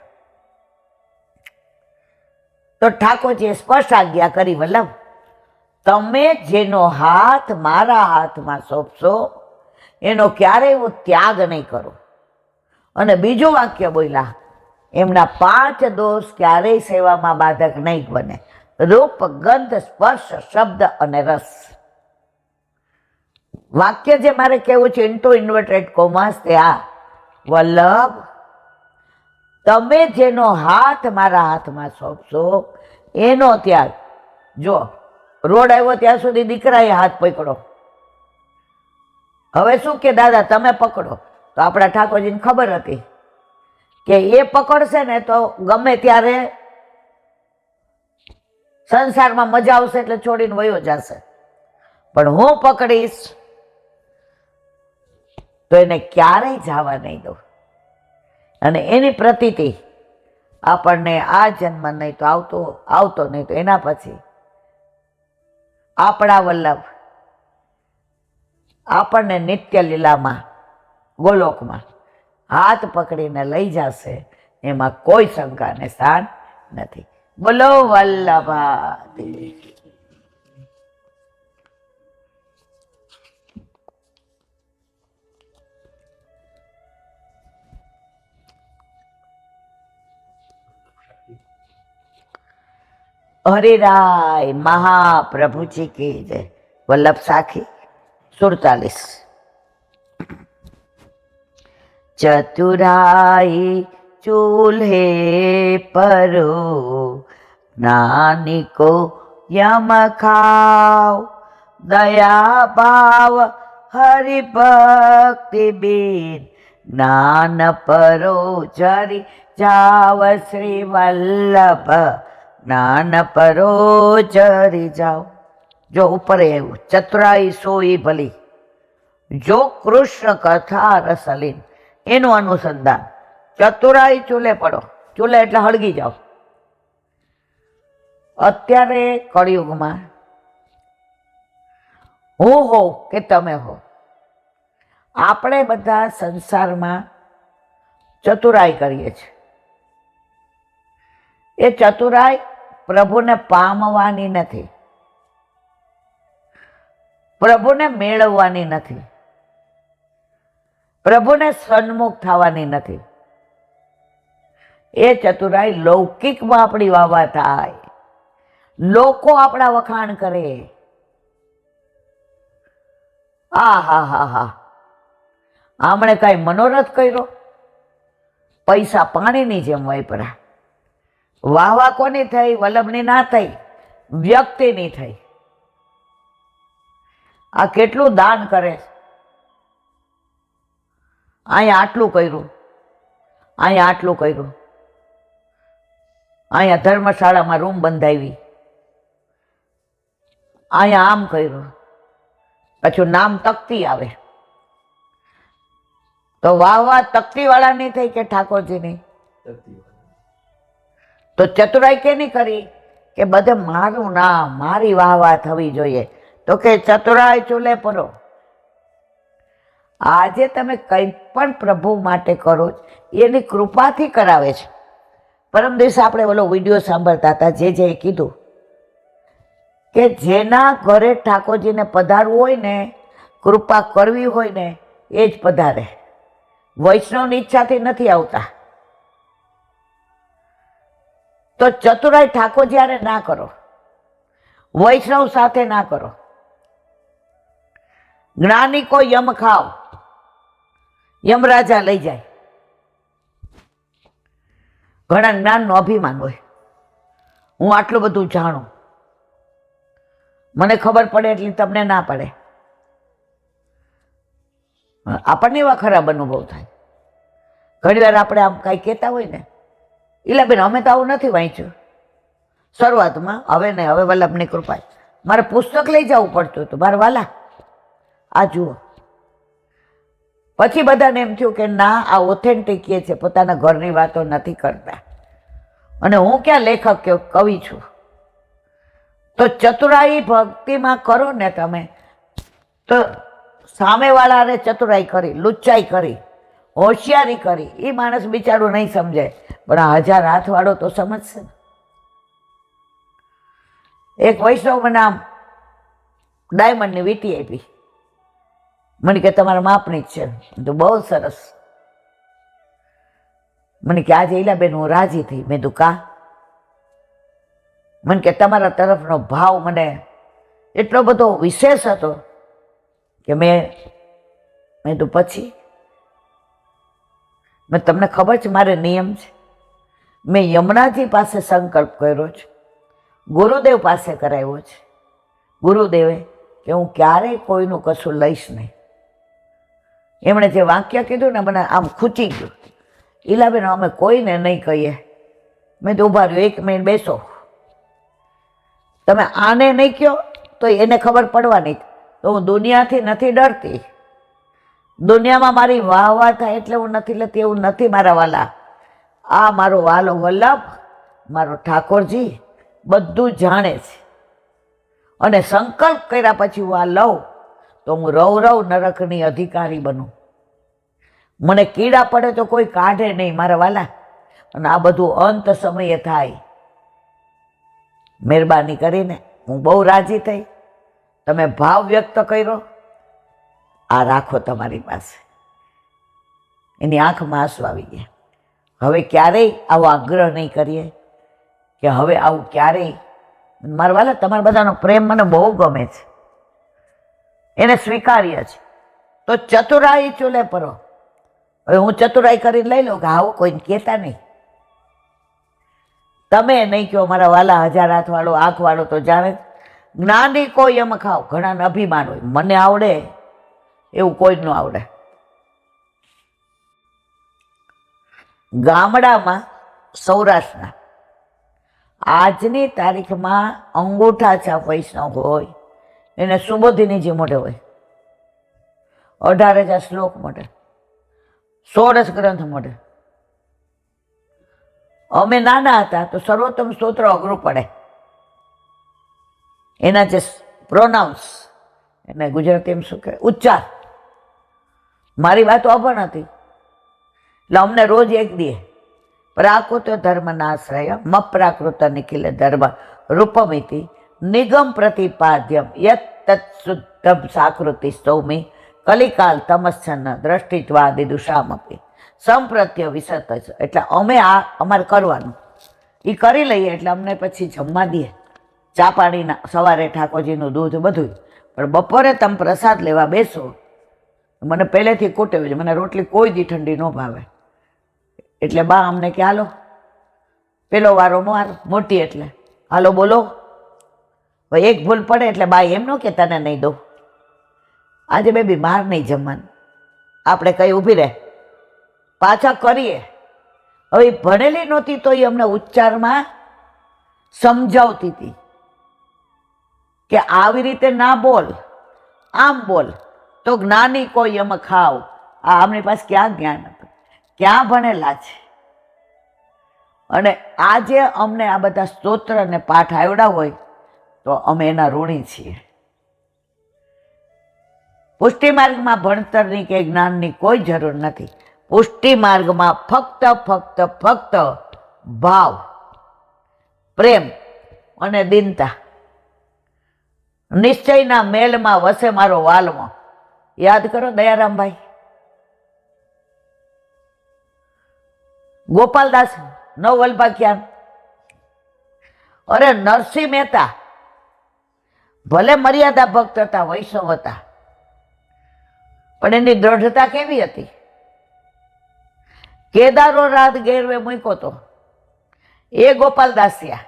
તો ઠાકોરજીએ સ્પષ્ટ આજ્ઞા કરી, વલ્લભ તમે જેનો હાથ મારા હાથમાં સોંપશો એનો ક્યારેય હું ત્યાગ નહીં કરું. અને બીજું વાક્ય બોલ્યા, એમના 5 દોષ ક્યારેય સેવામાં બાધક નહીં બને: રૂપ, ગંધ, સ્પર્શ, શબ્દ અને રસ. વાક્ય જે મારે કહેવું છે ઇન્ટુ ઇન્વર્ટેડ કોમાસ તે આ, વલ્લભ તમે જેનો હાથ મારા હાથમાં સોંપશો એનો ત્યાગ. જો રોડ આવ્યો ત્યાં સુધી દીકરાએ હાથ પકડો, હવે શું કે દાદા તમે પકડો. તો આપણા ઠાકોરજીને ખબર હતી કે એ પકડશે ને તો ગમે ત્યારે સંસારમાં મજા આવશે એટલે છોડીને વયો જશે, પણ હું પકડીશ તો એને ક્યારેય જવા નહીં દઉં. અને એની પ્રતીતિ આપણને આ જન્મ નહીં તો આવતો નહીં તો એના પછી આપણા વલ્લભ આપણને નિત્ય લીલામાં ગોલોકમાં હાથ પકડીને લઈ જશે, એમાં કોઈ શંકાને સ્થાન નથી. બોલો વલ્લભાદેવ. હરિરાય મહાપ્રભુજી કી જય. વલ્લભ સાખી 47. ચતુરાઈ ચૂલ્હે પરો નાનિકો યમ ખાવ, દયા ભાવ હરિભક્તિ બીન જ્ઞાન પરો જરી જાવ. શ્રી વલ્લભ જ્ઞાન પરો જરી જાવ. જો ઉપર એવું ચતુરાઈ સોઈ ભલી, જો કૃષ્ણ કથા રસલીન. એનું અનુસંધાન ચતુરાઈ ચૂલે પડો. ચૂલે એટલે હળગી જાઓ. અત્યારે કળિયુગમાં હું હો કે તમે હો, આપણે બધા સંસારમાં ચતુરાઈ કરીએ છીએ. એ ચતુરાઈ પ્રભુને પામવાની નથી, પ્રભુને મેળવવાની નથી, પ્રભુને સન્મુખ થવાની નથી. એ ચતુરાઈ લૌકિકમાં આપણી વાવા થાય, લોકો આપણા વખાણ કરે. આ હા હા હા, આમણે કઈ મનોરથ કર્યો, પૈસા પાણીની જેમ વાપરા. વાહવા કોની થઈ? વલ્લભની ના થઈ, વ્યક્તિની થઈ. આ કેટલું દાન કરે, અહીંયા આટલું કર્યું, અહીંયા આટલું કર્યું, અહીંયા ધર્મશાળામાં રૂમ બંધાવી, અહીંયા આમ કર્યું. પછી નામ તકતી આવે તો વાહ તકતી વાળાની થઈ કે ઠાકોરજીની? તો ચતુરાઈ કેની કરી કે બધે મારું નામ, મારી વાહ થવી જોઈએ. તો કે ચતુરાઈ ચૂલે પરો. આજે તમે કંઈ પણ પ્રભુ માટે કરો એની કૃપાથી કરાવે છે. પરમ દિવસે આપણે ઓલો વિડીયો સાંભળતા હતા, જે કીધું કે જેના ઘરે ઠાકોરજીને પધારવું હોય ને, કૃપા કરવી હોય ને, એ જ પધારે. વૈષ્ણવની ઈચ્છાથી નથી આવતા. તો ચતુરાઈ ઠાકોરજી હારે ના કરો, વૈષ્ણવ સાથે ના કરો. જ્ઞાની કો યમ ખાવ, યમરાજા લઈ જાય. ઘણા જ્ઞાનનો અભિમાન હોય, હું આટલું બધું જાણું, મને ખબર પડે એટલી તમને ના પડે. આપણને એવા ખરાબ અનુભવ થાય. ઘણી વાર આપણે આમ કાંઈ કહેતા હોય ને, એટલે બેન અમે તો આવું નથી વાંચ્યું શરૂઆતમાં, હવે ને હવે વલ્લભની કૃપા. મારે પુસ્તક લઈ જવું પડતું હતું, મારા વાલા આ જુઓ. પછી બધાને એમ થયું કે ના, આ ઓથેન્ટિક છે, પોતાના ઘરની વાતો નથી કરતા. અને હું ક્યાં લેખક કે કવિ છું? તો ચતુરાઈ ભક્તિમાં કરો ને તમે, તો સામેવાળાને ચતુરાઈ કરી, લુચ્ચાઈ કરી, હોશિયારી કરી, એ માણસ બિચારું નહીં સમજે, પણ આ 1000 હાથવાળો તો સમજશે ને. એક વૈષ્ણવ મને આમ ડાયમંડની વીંટી આપી, મને કે તમારા માપની જ છે. તો બહુ સરસ. મને કે આજે ઈલાબેન હું રાજી થઈ. મેં તું કા? મને કે તમારા તરફનો ભાવ મને એટલો બધો વિશેષ હતો કે મેં તું પછી મેં તમને ખબર છે મારે નિયમ છે, મેં યમુનાજી પાસે સંકલ્પ કર્યો છે, ગુરુદેવ પાસે કરાવ્યો છે. ગુરુદેવે કે હું ક્યારેય કોઈનું કશું લઈશ નહીં. એમણે જે વાક્ય કીધું ને મને આમ ખૂચી ગયું. ઈલાબેન અમે કોઈને નહીં કહીએ. મેં તો ઊભા રહ્યો, 1 મિનિટ બેસો. તમે આને નહીં કહો તો એને ખબર પડવાની. તો હું દુનિયાથી નથી ડરતી, દુનિયામાં મારી વાહ થાય એટલે હું નથી લેતી એવું નથી મારા વાલા. આ મારો વાલો વલ્લભ, મારો ઠાકોરજી બધું જાણે છે. અને સંકલ્પ કર્યા પછી હું આ લઉં તો હું રવ નરકની અધિકારી બનું. મને કીડા પડે તો કોઈ કાઢે નહીં મારા વાલા. અને આ બધું અંત સમયે થાય. મહેરબાની કરીને હું બહુ રાજી થઈ. તમે ભાવ વ્યક્ત કર્યો, આ રાખો તમારી પાસે. એની આંખમાં આંસુ આવી ગયા. હવે ક્યારેય આવો આગ્રહ નહીં કરીએ કે હવે આવું ક્યારેય. મારા વાલા તમારા બધાનો પ્રેમ મને બહુ ગમે છે, એને સ્વીકાર્ય છે. તો ચતુરાઈ ચૂલે પરો. હવે હું ચતુરાઈ કરીને લઈ લઉં કે આવો કોઈને કહેતા નહીં. તમે નહીં કહો મારા વાલા 1000 હાથવાળો આંખવાળો તો જાણે. જ્ઞાની કોઈ એમ ખાવ, ઘણાને અભિમાન હોય, મને આવડે એવું કોઈ ન આવડે. ગામડામાં સૌરાષ્ટ્રના આજની તારીખમાં અંગૂઠા છાપ વૈષ્ણવ હોય એને સુબોધિનીજી મોઢે હોય, 18,000 શ્લોક મોઢે, 16 ગ્રંથ મોઢે. અમે નાના હતા તો સર્વોત્તમ સ્તોત્ર અઘરું પડે. એના જે પ્રોનાઉન્સ, એને ગુજરાતીમાં શું કહેવાય, ઉચ્ચાર. મારી વાતો અભણ હતી એટલે અમને રોજ એક દે પ્રાકૃત ધર્મ નાશ્રય મપ્રાકૃત નિખિલ ધર્મ રૂપમિતિ નિગમ પ્રતિપાદ્યમ યત તત્શુદ્ધમ સાકૃતિ સ્તૌમી કલિકાલ તમસ્છન્ન દ્રષ્ટિત્વાદિ દુષામપી સંપ્રત્ય વિસત. એટલે અમે આ અમારે કરવાનું, એ કરી લઈએ એટલે અમને પછી જમવા દે. ચા પાણીના સવારે ઠાકોરજીનું દૂધ બધું. પણ બપોરે તમે પ્રસાદ લેવા બેસો, મને પહેલેથી કૂટેવું છે, મને રોટલી કોઈ દી ઠંડી ન ભાવે. એટલે બા અમને કે હાલો પેલો વારો માર મોટી, એટલે હાલો બોલો. હવે એક ભૂલ પડે એટલે બા એમ ન કે તને નહીં દઉં, આજે બેબી બહાર નહીં જમવાનું, આપણે કઈ ઊભી રહે પાછા કરીએ. હવે ભણેલી નહોતી તો એ અમને ઉચ્ચારમાં સમજાવતી હતી કે આવી રીતે ના બોલ, આમ બોલ. તો જ્ઞાની કોઈ એમ ખાવ. આ આમની પાસે ક્યાં જ્ઞાન હતું, ક્યાં ભણેલા છે. અને આજે અમને આ બધા સ્તોત્ર અને પાઠ આવડા હોય તો અમે એના ઋણી છીએ. પુષ્ટિ માર્ગમાં ભણતરની કે જ્ઞાનની કોઈ જરૂર નથી. પુષ્ટિ માર્ગમાં ફક્ત ભાવ, પ્રેમ અને દીનતા. નિશ્ચયના મેલમાં વસે મારો વાલમો. યાદ કરો દયારામભાઈ, ગોપાલદાસ નવવલ્ભાખ્યાન. અરે નરસિંહ મહેતા ભલે મર્યાદા ભક્ત હતા, વૈષ્ણવ હતા, પણ એની દ્રઢતા કેવી હતી. કેદારો રાત ગેરવે મૂક્યો તો એ ગોપાલદાસિયા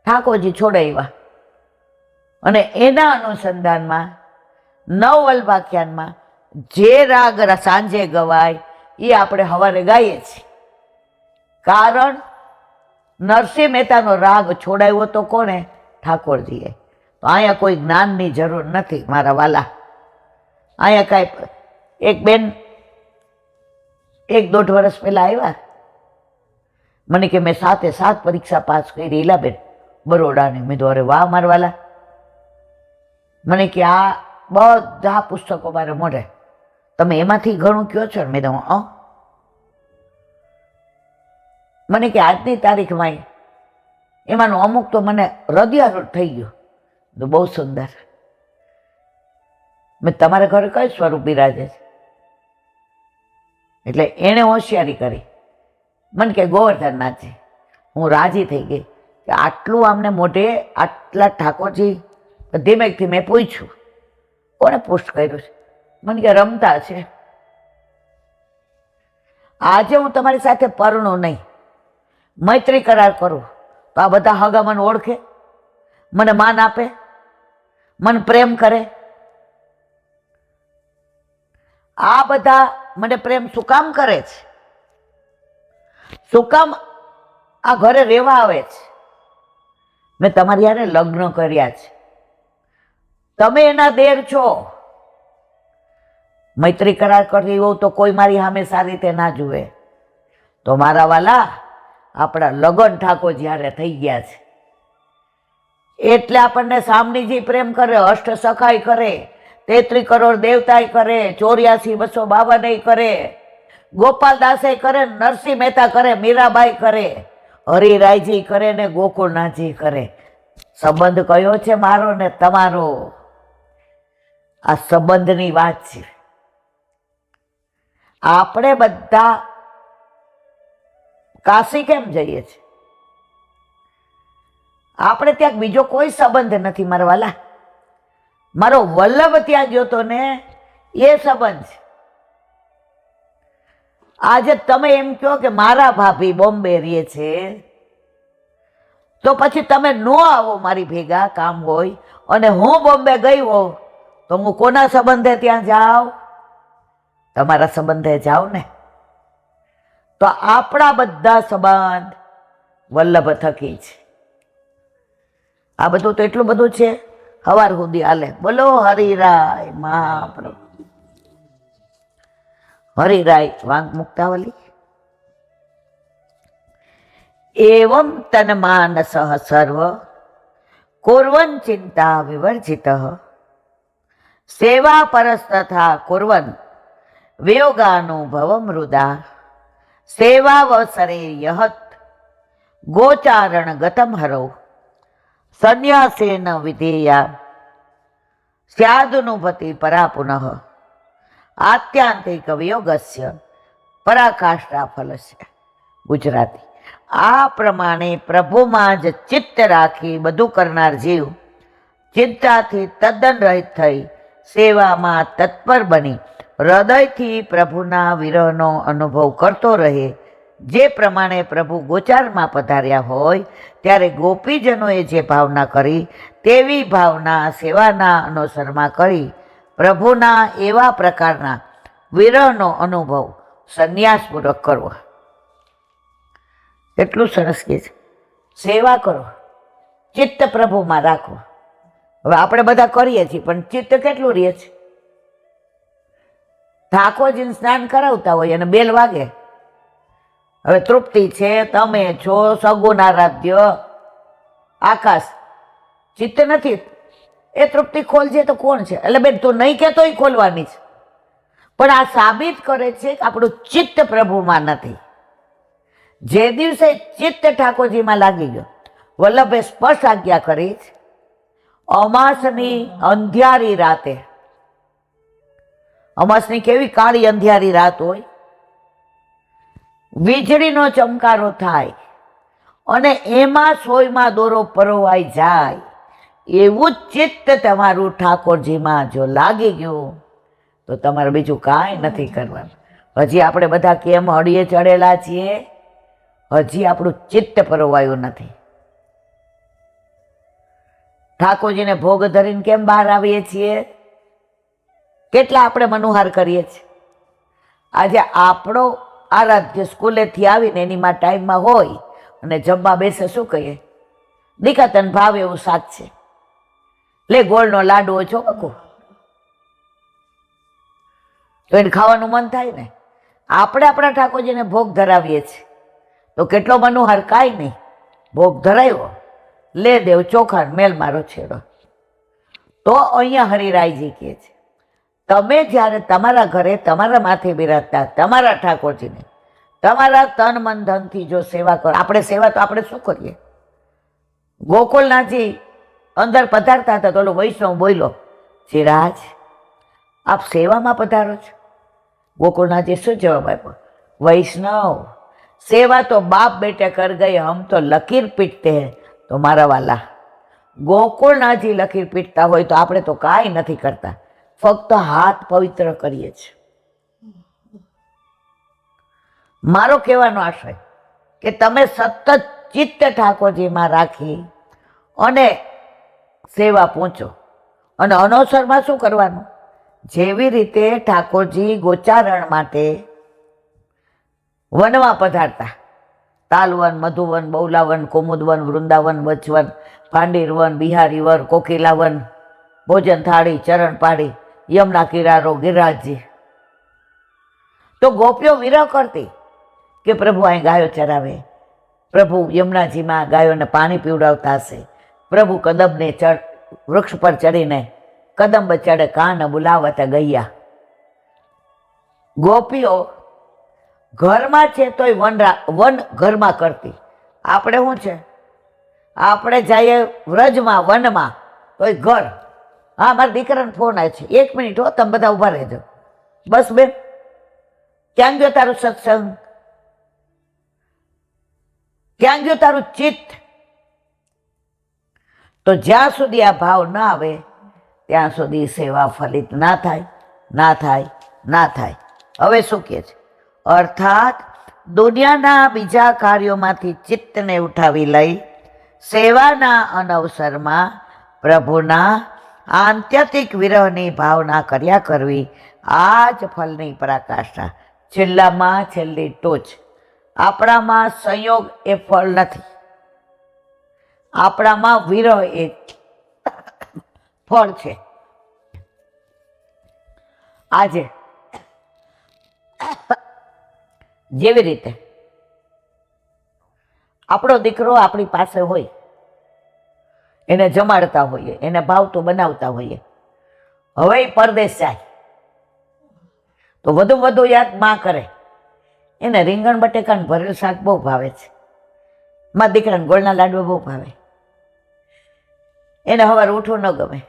ઠાકોરજી છોડાવ્યા. અને એના અનુસંધાનમાં નવવલ્ભાખ્યાનમાં જે રાગ સાંજે ગવાય એ આપણે સવારે ગાઈએ છીએ. કારણ નરસિંહ મહેતાનો રાગ છોડાવ્યો તો કોણે? ઠાકોરજીએ. તો અહીંયા કોઈ જ્ઞાનની જરૂર નથી મારા વાલા. અહીંયા કાંઈ એક બેન 1-1.5 વર્ષ પહેલાં આવ્યા, મને કે મેં 7 પરીક્ષા પાસ કરી. ઈલાબેન બરોડાની. મેં તો અરે વાહ મારા વાલા. મને કે આ બધા પુસ્તકો મારે મળે, તમે એમાંથી ઘણું કહો છો ને? મેં તો મને કે આજની તારીખમાં એમાંનું અમુક તો મને હૃદયારૂઢ થઈ ગયું. તો બહુ સુંદર. મેં તમારા ઘરે કઈ સ્વરૂપ બિરાજે છે? એટલે એણે હોશિયારી કરી. મને કે ગોવર્ધનનાથ છે. હું રાજી થઈ ગઈ કે આટલું આમને મોઢે આટલા ઠાકોરજી. ધીમેકથી મેં પૂછ્યું કોને પોસ્ટ કર્યું છે? મને કે રમતા છે. આજે હું તમારી સાથે પરણું નહીં, મૈત્રી કરાર કરું તો આ બધા હગા મને ઓળખે, મને માન આપે, મને પ્રેમ કરે? આ બધા મને પ્રેમ શું કામ કરે છે? શું કામ આ ઘરે રહેવા આવે છે? મેં તમારી યારે લગ્ન કર્યા છે, તમે એના દેર છો. મૈત્રી કરાર કરી હોવ તો કોઈ મારી સામે સારી રીતે ના જુએ. તો મારા વાલા, આપણા લગ્ન ઠાકોર જ્યારે થઈ ગયા છે એટલે આપણને સામનીજી પ્રેમ કરે, અષ્ટ સખાઈ કરે, 33 કરોડ દેવતાય કરે, 84,252 કરે, ગોપાલદાસે કરે, નરસિંહ મહેતા કરે, મીરાબાઈ કરે, હરિરાયજી કરે ને ગોકુળનાથજી કરે. સંબંધ કયો છે મારો ને તમારો? આ સંબંધની વાત છે. આપણે બધા કાશી કેમ જઈએ છીએ? આપણે ત્યાં બીજો કોઈ સંબંધ નથી મારા વાલા. મારો વલ્લભ ત્યાં ગયો તો ને, એ સંબંધ છે. આજે તમે એમ કહો કે મારા ભાભી બોમ્બે રહે છે, તો પછી તમે ન આવો મારી ભેગા કામ હોય, અને હું બોમ્બે ગઈ હોઉં તો હું કોના સંબંધે ત્યાં જાઉં? તમારા સંબંધે જાઉં ને. તો આપણા બધા સંબંધ વલ્લભ થકી છે. આ બધું તો એટલું બધું છે, હવાર સુધી હાલે. બોલો હરિરાય મહાપ્રભુ. હરિરાય વાંગ મુક્તાવલી. એવં તન્માનસ સર્વ કુર્વન ચિંતા વિવર્જિત સેવા પરસ્તથા કુર્વન વિયોગાનુભવ મૃદા સેવાવસરે યહત ગોચારણ ગતમ હરૌ સંન્યાસેન વિધેયા સ્યાદનુભતિ પરા પુનઃ આત્યાંતિક વિયોગસ્ય પરાકાષ્ઠા ફલસ્ય. ગુજરાતી. આ પ્રમાણે પ્રભુમાં જ ચિત્ત રાખી બધું કરનાર જીવ ચિંતાથી તદ્દન રહિત થઈ સેવામાં તત્પર બની હૃદયથી પ્રભુના વિરહનો અનુભવ કરતો રહે. જે પ્રમાણે પ્રભુ ગોચારમાં પધાર્યા હોય ત્યારે ગોપીજનોએ જે ભાવના કરી તેવી ભાવના સેવાના અનુસરમાં કરી પ્રભુના એવા પ્રકારના વિરહનો અનુભવ સંન્યાસપૂર્વક કરવો. એટલું સરસ કે છે. સેવા કરો, ચિત્ત પ્રભુમાં રાખો. હવે આપણે બધા કરીએ છીએ, પણ ચિત્ત કેટલું રહે છે? ઠાકોરજીને સ્નાન કરાવતા હોય અને બેલ વાગે, હવે તૃપ્તિ છે, તમે છો, સગુણ આરાધ્ય આકાશ, ચિત્ત નથી. એ તૃપ્તિ ખોલજે તો કોણ છે? એટલે બેન તું નહીં કહેતો એ ખોલવાની છે. પણ આ સાબિત કરે છે કે આપણું ચિત્ત પ્રભુમાં નથી. જે દિવસે ચિત્ત ઠાકોરજીમાં લાગી ગયો, વલ્લભે સ્પષ્ટ આજ્ઞા કરી છે. અમાસની અંધિયારી રાતે, અમાસની કેવી કાળી અંધિયારી રાત હોય, વીજળીનો ચમકારો થાય અને એમાં સોયમાં દોરો પરોવાઈ જાય, એવું જ ચિત્ત તમારું ઠાકોરજીમાં જો લાગી ગયું તો તમારે બીજું કાંઈ નથી કરવાનું. હજી આપણે બધા કેમ હળીએ ચડેલા છીએ? હજી આપણું ચિત્ત પરોવાયું નથી. ઠાકોરજીને ભોગ ધરીને કેમ બહાર આવીએ છીએ? કેટલા આપણે મનોહાર કરીએ છીએ. આજે આપણો આરાધ્ય સ્કૂલેથી આવીને એની માં ટાઈમમાં હોય અને જમવા બેસે, શું કહીએ? દીકા તને ભાવે એવું શાક છે. લે ગોળનો લાડુ ઓછો કકું, તો એને ખાવાનું મન થાય ને. આપણે આપણા ઠાકોરજીને ભોગ ધરાવીએ છીએ તો કેટલો મનોહર, કાંઈ નહીં, ભોગ ધરાવ્યો, લે દેવ ચોખા, મેલ મારો છેડો. તો અહીંયા હરિરાયજી કહે છે, તમે જ્યારે તમારા ઘરે તમારા માથે બિરાજતા તમારા ઠાકોરજીને તમારા તન મન ધનથી જો સેવા કરો, આપણે સેવા તો આપણે શું કરીએ? ગોકુલનાથજી અંદર પધારતા હતા તો ઓલો વૈષ્ણવ બોલ્યો, શ્રીરાજ આપ સેવામાં પધારો છો? ગોકુલનાથજી શું જવાબ આપ્યો? વૈષ્ણવ સેવા તો બાપ બેटे कर गए, हम तो लकीर पीटते हैं. તો મારા વાલા, ગોકુળનાથજી લકીર પીટતા હોય તો આપણે તો કાંઈ નથી કરતા, ફક્ત હાથ પવિત્ર કરીએ છીએ. મારો કહેવાનો આશય કે તમે સતત ચિત્ત ઠાકોરજીમાં રાખી અને સેવા પહોંચો. અને અનવસરમાં શું કરવાનું? જેવી રીતે ઠાકોરજી ગોચારણ માટે વનમાં પધારતા, તાલવન, મધુવન, બૌલાવન, કુમુદવન, વૃંદાવન, વચવન, પાંડીરવન, બિહારીવન, કોકિલાવન, ભોજન થાળી, ચરણ પાડી, યમના કિનારો, ગિરિરાજજી. તો ગોપીઓ વિરહ કરતી કે પ્રભુ અહીં ગાયો ચરાવે, પ્રભુ યમુનાજીમાં ગાયોને પાણી પીવડાવતા હશે, પ્રભુ કદમને વૃક્ષ પર ચડીને કદંબ ચડે કાન બોલાવતા ગયા. ગોપીઓ ઘરમાં છે તોય વન ઘરમાં કરતી. આપણે શું છે? આપણે જઈએ વ્રજમાં, વનમાં, તોય ઘર. હા, મારા દીકરાને ફોન આવે છે, 1 મિનિટ હો, તમે બધા ઊભા રહેજો. બસ બેન, ક્યાં ગયો તારું સત્સંગ? ક્યાં ગયો તારું ચિત્ત? તો જ્યાં સુધી આ ભાવ ના આવે ત્યાં સુધી સેવા ફલિત ના થાય, ના થાય, ના થાય. હવે શું કહે છે? અર્થાત દુનિયાના બીજા કાર્યોમાંથી ચિત્તને ઉઠાવી લઈ સેવાના અનવસરમાં પ્રભુના આત્યંતિક વિરહની ભાવના કર્યા કરવી, આ જ ફલની પરાકાષ્ઠા. છેલ્લામાં છેલ્લી ટોચ. આપણામાં સંયોગ એ ફળ નથી, આપણામાં વિરહ એ ફળ છે. આજે જેવી રીતે આપણો દીકરો આપણી પાસે હોય, એને જમાડતા હોઈએ, એને ભાવતું બનાવતા હોઈએ, હવે એ પરદેશ જાય તો વધુ વધુ યાદ માં કરે. એને રીંગણ બટેકાનું ભરેલું શાક બહુ ભાવે છે, મારા દીકરાને ગોળના લાડવા બહુ ભાવે, એને સવારે ઉઠવું ન ગમે.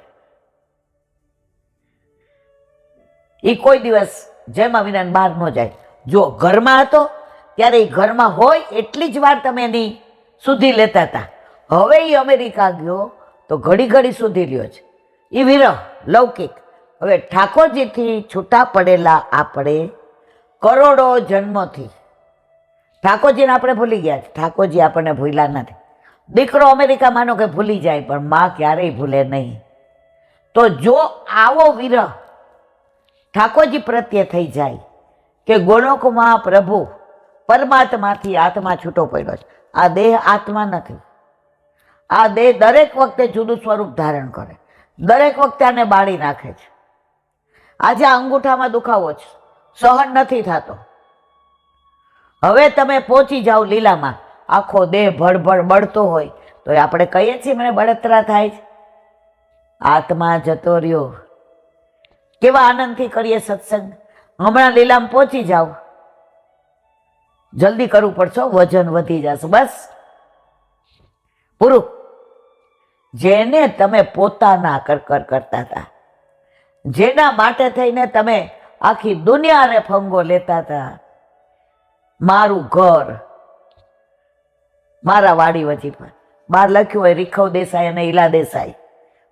એ કોઈ દિવસ જયમાં વિના બહાર ન જાય. જો ઘરમાં હતો ત્યારે એ ઘરમાં હોય એટલી જ વાર તમે એની સુધી લેતા હતા. હવે એ અમેરિકા ગયો તો ઘડી ઘડી સુધી લ્યો છે. એ વિરહ લૌકિક. હવે ઠાકોરજીથી છૂટા પડેલા આપણે કરોડો જન્મથી ઠાકોરજીને આપણે ભૂલી ગયા છે, ઠાકોરજી આપણને ભૂલ્યા નથી. દીકરો અમેરિકા માનો કે ભૂલી જાય, પણ માં ક્યારેય ભૂલે નહીં. તો જો આવો વિરહ ઠાકોરજી પ્રત્યે થઈ જાય કે ગોલોકમાં પ્રભુ પરમાત્માથી આત્મા છૂટો પડ્યો છે, આ દેહ આત્મા નથી. આ દેહ દરેક વખતે જુદું સ્વરૂપ ધારણ કરે, દરેક વખતે આને બાળી નાખે છે. આજે આ અંગૂઠામાં દુખાવો છે, સહન નથી થતો. હવે તમે પહોંચી જાઓ લીલામાં, આખો દેહ ભડભડ બળતો હોય તો આપણે કહીએ છીએ મને બળતરા થાય છે, આત્મા જતો રહ્યો. કેવા આનંદથી કરીએ સત્સંગ. હમણાં લીલામાં પહોંચી જાઓ, જલ્દી કરવું પડશે, વજન વધી જશે, બસ પૂરું. જેને તમે પોતાના કરતા હતા, જેના માટે થઈને તમે આખી દુનિયાને ફંગો લેતા હતા, મારું ઘર, મારા વાડી વચ્ચે પર બહાર લખ્યું હોય રીખવ દેસાઈ અને ઈલા દેસાઈ,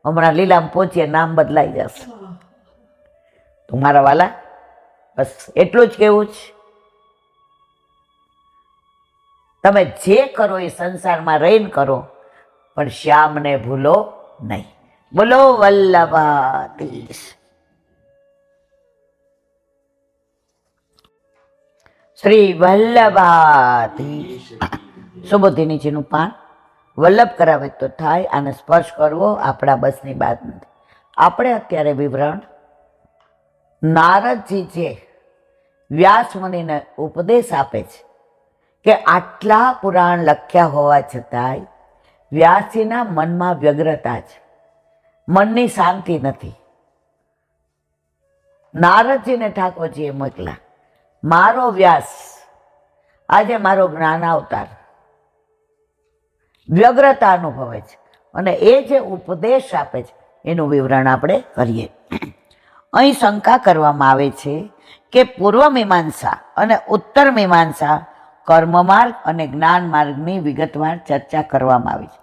હમણાં લીલામાં પહોંચીએ નામ બદલાઈ જશે. તો મારા વાલા, બસ એટલું જ કેવું છે. તમે જે કરો એ સંસારમાં રહીને કરો, પણ શ્યામને ભૂલો નહીં. બોલો વલ્લભાધીશ. શ્રી વલ્લભાધીશ. સુબોધિનીજીનું પાન વલ્લભ કરાવે તો થાય. આને સ્પર્શ કરવો આપણા બસની વાત નથી. આપણે અત્યારે વિવરણ નારદજી જે વ્યાસ મુનિને ઉપદેશ આપે છે કે આટલા પુરાણ લખ્યા હોવા છતાંય વ્યાસજીના મનમાં વ્યગ્રતા છે, મનની શાંતિ નથી. નારદજીને ઠાકોરજીએ મોકલા, મારો વ્યાસ આજે મારો જ્ઞાન અવતાર વ્યગ્રતા અનુભવે છે અને એ જે ઉપદેશ આપે છે એનું વિવરણ આપણે કરીએ. અહીં શંકા કરવામાં આવે છે કે પૂર્વ મીમાંસા અને ઉત્તર મીમાંસા કર્મમાર્ગ અને જ્ઞાન માર્ગની વિગતવાર ચર્ચા કરવામાં આવી છે,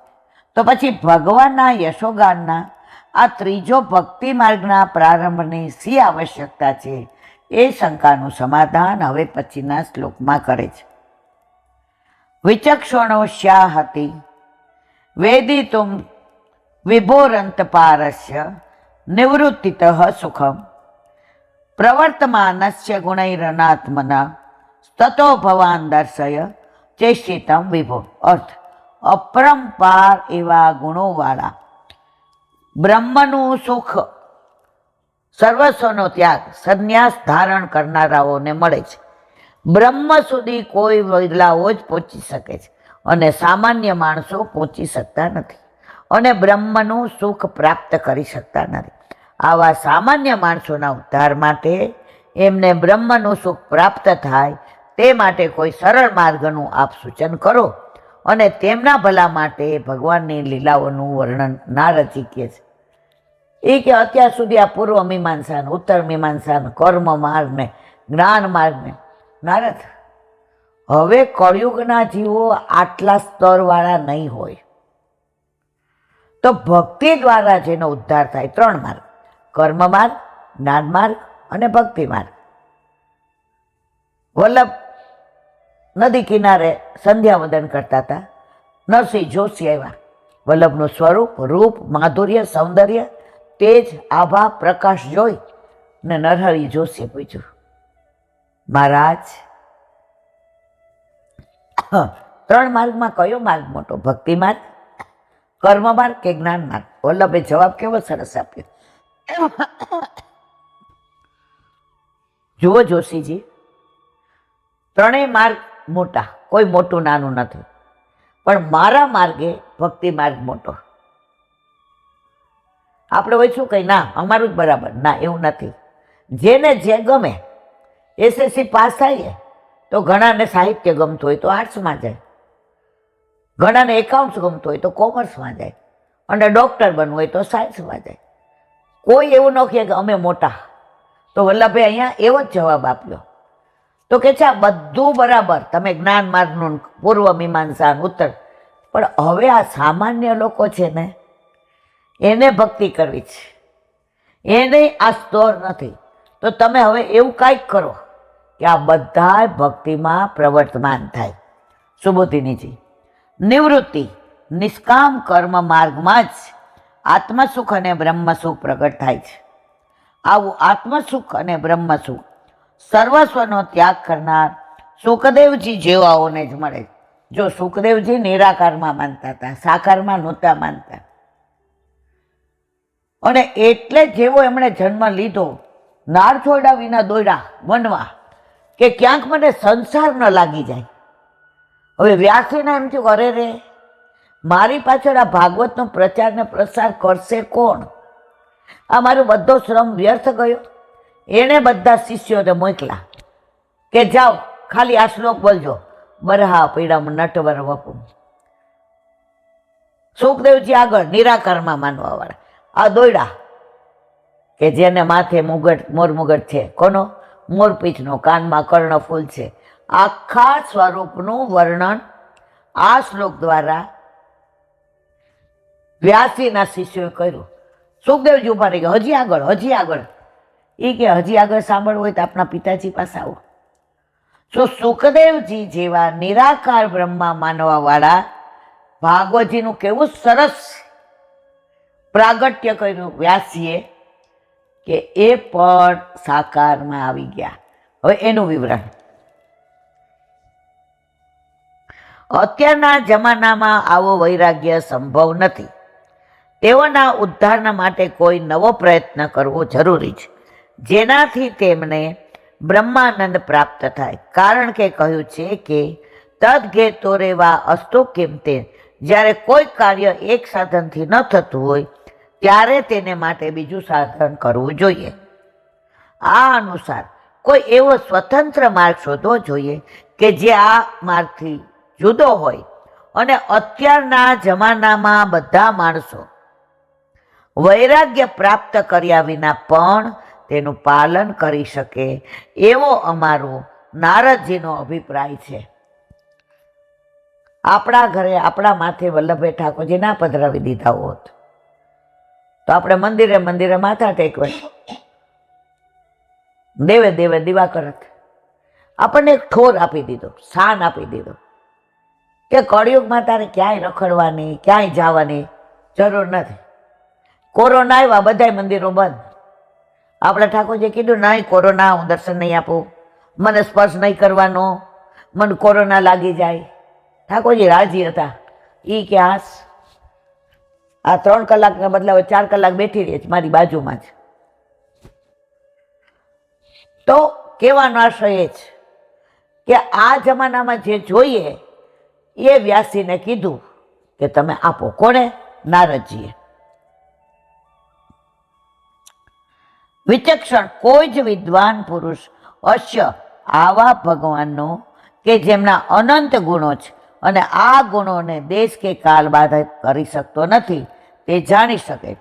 તો પછી ભગવાનના યશોગાનના આ ત્રીજો ભક્તિ માર્ગના પ્રારંભની શી આવશ્યકતા છે? એ શંકાનું સમાધાન હવે પછીના શ્લોકમાં કરે છે. વિચક્ષણો શ્યા હતી વેદિતુમ વિભોરંત પારસ્ય નિવૃત્તિત સુખમ પ્રવર્તમાનસ્ય ગુણૈરનાત્મના તતો ભવાન દર્શય ચેષ્ટિતમ વિભો. અર્થ, અપરંપાર એવા ગુણોવાળા બ્રહ્મનું સુખ, સર્વસ્વનો ત્યાગ, સંન્યાસ ધારણ કરનારાઓને મળે છે. બ્રહ્મ સુધી કોઈ વૈલાઓ જ પહોંચી શકે છે અને સામાન્ય માણસો પહોંચી શકતા નથી અને બ્રહ્મનું સુખ પ્રાપ્ત કરી શકતા નથી. આવા સામાન્ય માણસોના ઉદ્ધાર માટે, એમને બ્રહ્મનું સુખ પ્રાપ્ત થાય તે માટે કોઈ સરળ માર્ગનું આપ સૂચન કરો અને તેમના ભલા માટે ભગવાનની લીલાઓનું વર્ણન નારદજી કહે છે. એ કે અત્યાર સુધી આ પૂર્વ મીમાંસા, ઉત્તર મીમાંસા, કર્મ માર્ગને, જ્ઞાન માર્ગને, નારદ હવે કળિયુગના જીવો આટલા સ્તરવાળા નહીં હોય, તો ભક્તિ દ્વારા જેનો ઉદ્ધાર થાય, ત્રણ માર્ગ, કર્મ માર્ગ, જ્ઞાન માર્ગ અને ભક્તિ માર્ગ. વલ્લભ નદી કિનારે સંધ્યાવંદન કરતા હતા. નરસિંહ જોશી આવ્યા. વલ્લભનું સ્વરૂપ, રૂપ, માધુર્ય, સૌંદર્ય, તેજ, આભા, પ્રકાશ જોઈ ને નરહરી જોશીએ પૂછ્યું, મહારાજ ત્રણ માર્ગમાં કયો માર્ગ મોટો, ભક્તિ માર્ગ, કર્મ માર્ગ કે જ્ઞાન માર્ગ? વલ્લભે જવાબ કેવો સરસ આપ્યો. જુઓ જોશીજી, ત્રણેય માર્ગ મોટા, કોઈ મોટું નાનું નથી, પણ મારા માર્ગે ભક્તિ માર્ગ મોટો. આપણે હોય શું કઈ, ના અમારું જ બરાબર, ના એવું નથી. જેને જે ગમે, એસએસસી પાસ થાય તો ઘણાને સાહિત્ય ગમતું હોય તો આર્ટ્સમાં જાય, ઘણાને એકાઉન્ટ્સ ગમતું હોય તો કોમર્સમાં જાય, અને ડૉક્ટર બનવું હોય તો સાયન્સમાં જાય. કોઈ એવું ન કહે કે અમે મોટા. તો વલ્લભે અહીંયા એવો જ જવાબ આપ્યો. તો કે છે આ બધું બરાબર, તમે જ્ઞાન માર્ગનું, પૂર્વ મીમાંસા, ઉત્તર, પણ હવે આ સામાન્ય લોકો છે ને, એને ભક્તિ કરવી છે, એને આ સ્તર નથી. તો તમે હવે એવું કાંઈક કરો કે આ બધા ભક્તિમાં પ્રવર્તમાન થાય. સુબોધિનીજી, નિવૃત્તિ નિષ્કામ કર્મ માર્ગમાં જ આત્મસુખ અને બ્રહ્મસુખ પ્રગટ થાય છે. આવું આત્મસુખ અને બ્રહ્મસુખ સર્વસ્વનો ત્યાગ કરનાર સુખદેવજી જેવાઓને જ મળે. જો સુખદેવજી નિરાકારમાં માનતા હતા, સાકારમાં નહોતા માનતા, અને એટલે જેવો એમણે જન્મ લીધો, નાળ છોડ્યા વિના દોડ્યા વનમાં કે ક્યાંક મને સંસાર ન લાગી જાય. હવે વ્યાસીને એમ થયું, અરે રે, મારી પાછળ આ ભાગવતનો પ્રચાર ને પ્રસાર કરશે કોણ? આ મારો બધો શ્રમ વ્યર્થ ગયો. એણે બધા શિષ્યોને મોકલા કે જાઓ ખાલી આ શ્લોક બોલજો, બરહા પીડમ નટવર વપુ. સુખદેવજી આગળ નિરાકારમાં માનવાવાળા આ દોડ્યા કે જેને માથે મુગટ, મોર મુગટ છે, કોનો? મોરપીંછનો, કાનમાં કર્ણફૂલ છે. આખા સ્વરૂપનું વર્ણન આ શ્લોક દ્વારા વ્યાસીના શિષ્યોએ કર્યું. સુખદેવજી ઉભા રહી ગયા, હજી આગળ, હજી આગળ. એ કે હજી આગળ સાંભળવું હોય તો આપણા પિતાજી પાસે આવો. તો સુખદેવજી જેવા નિરાકાર બ્રહ્મા માનવાવાળા ભાગવતજીનું કેવું સરસ પ્રાગટ્ય કર્યું વ્યાસજીએ કે એ પણ સાકારમાં આવી ગયા. હવે એનું વિવરણ. અત્યારના જમાનામાં આવો વૈરાગ્ય સંભવ નથી. તેઓના ઉદ્ધારના માટે કોઈ નવો પ્રયત્ન કરવો જરૂરી છે, જેનાથી તેમને બ્રહ્માનંદ પ્રાપ્ત થાય. કારણ કે કહ્યું છે કે તદઘે તોરેવા અસ્તો કિંમતે, જ્યારે કોઈ કાર્ય એક સાધનથી ન થતું હોય ત્યારે તેને માટે બીજું સાધન કરવું જોઈએ. આ અનુસાર કોઈ એવો સ્વતંત્ર માર્ગ શોધવો જોઈએ કે જે આ માર્ગથી જુદો હોય અને અત્યારના જમાનામાં બધા માણસો વૈરાગ્ય પ્રાપ્ત કર્યા વિના પણ તેનું પાલન કરી શકે, એવો અમારો નારદજીનો અભિપ્રાય છે. આપણા ઘરે આપણા માથે વલ્લભભાઈ ઠાકોરજી ના પધરાવી દીધા હોત તો આપણે મંદિરે મંદિરે માથા ટેકવે, દેવે દેવે દીવા કરત. આપણને એક ઠોર આપી દીધો, સ્થાન આપી દીધો કે કળિયુગમાં તારે ક્યાંય રખડવાની, ક્યાંય જવાની જરૂર નથી. કોરોના આવ્યા, બધા મંદિરો બંધ. આપણે ઠાકોરજી કીધું નહીં કોરોના, હું દર્શન નહીં આપું, મને સ્પર્શ નહીં કરવાનો, મને કોરોના લાગી જાય. ઠાકોરજી રાજી હતા. એ કે આ 3 કલાકના બદલાવે 4 કલાક બેઠી રહી છે મારી બાજુમાં જ. તો કહેવાનો આશય એ છે કે આ જમાનામાં જે જોઈએ એ વ્યાસીને કીધું કે તમે આપો. કોણે? નારદજીએ. વિચક્ષણ કોઈ જ વિદ્વાન પુરુષ અશ્ય આવા ભગવાનનો કે જેમના અનંત ગુણો છે અને આ ગુણોને દેશ કે કાળ બાધિત કરી શકતો નથી તે જાણી શકે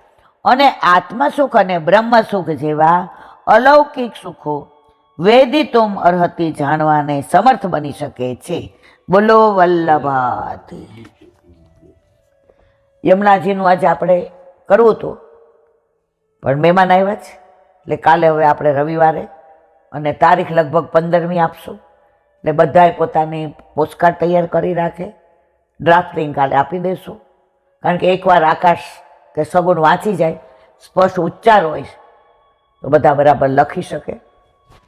અને આત્મસુખ અને બ્રહ્મ સુખ જેવા અલૌકિક સુખો વેદિતોમ અર્હતિ જાણવાને સમર્થ બની શકે છે. બોલો વલ્લભાથી. યમુનાજીનું આજે આપણે કરવું હતું પણ મહેમાન આવ્યા છે એટલે કાલે હવે આપણે રવિવારે અને તારીખ લગભગ 15મી આપશું. એટલે બધાએ પોતાની પોસ્ટકાર્ડ તૈયાર કરી રાખે, ડ્રાફ્ટિંગ કાલે આપી દઈશું. કારણ કે એકવાર આકાશ કે સગુણ વાંચી જાય, સ્પષ્ટ ઉચ્ચાર હોય તો બધા બરાબર લખી શકે.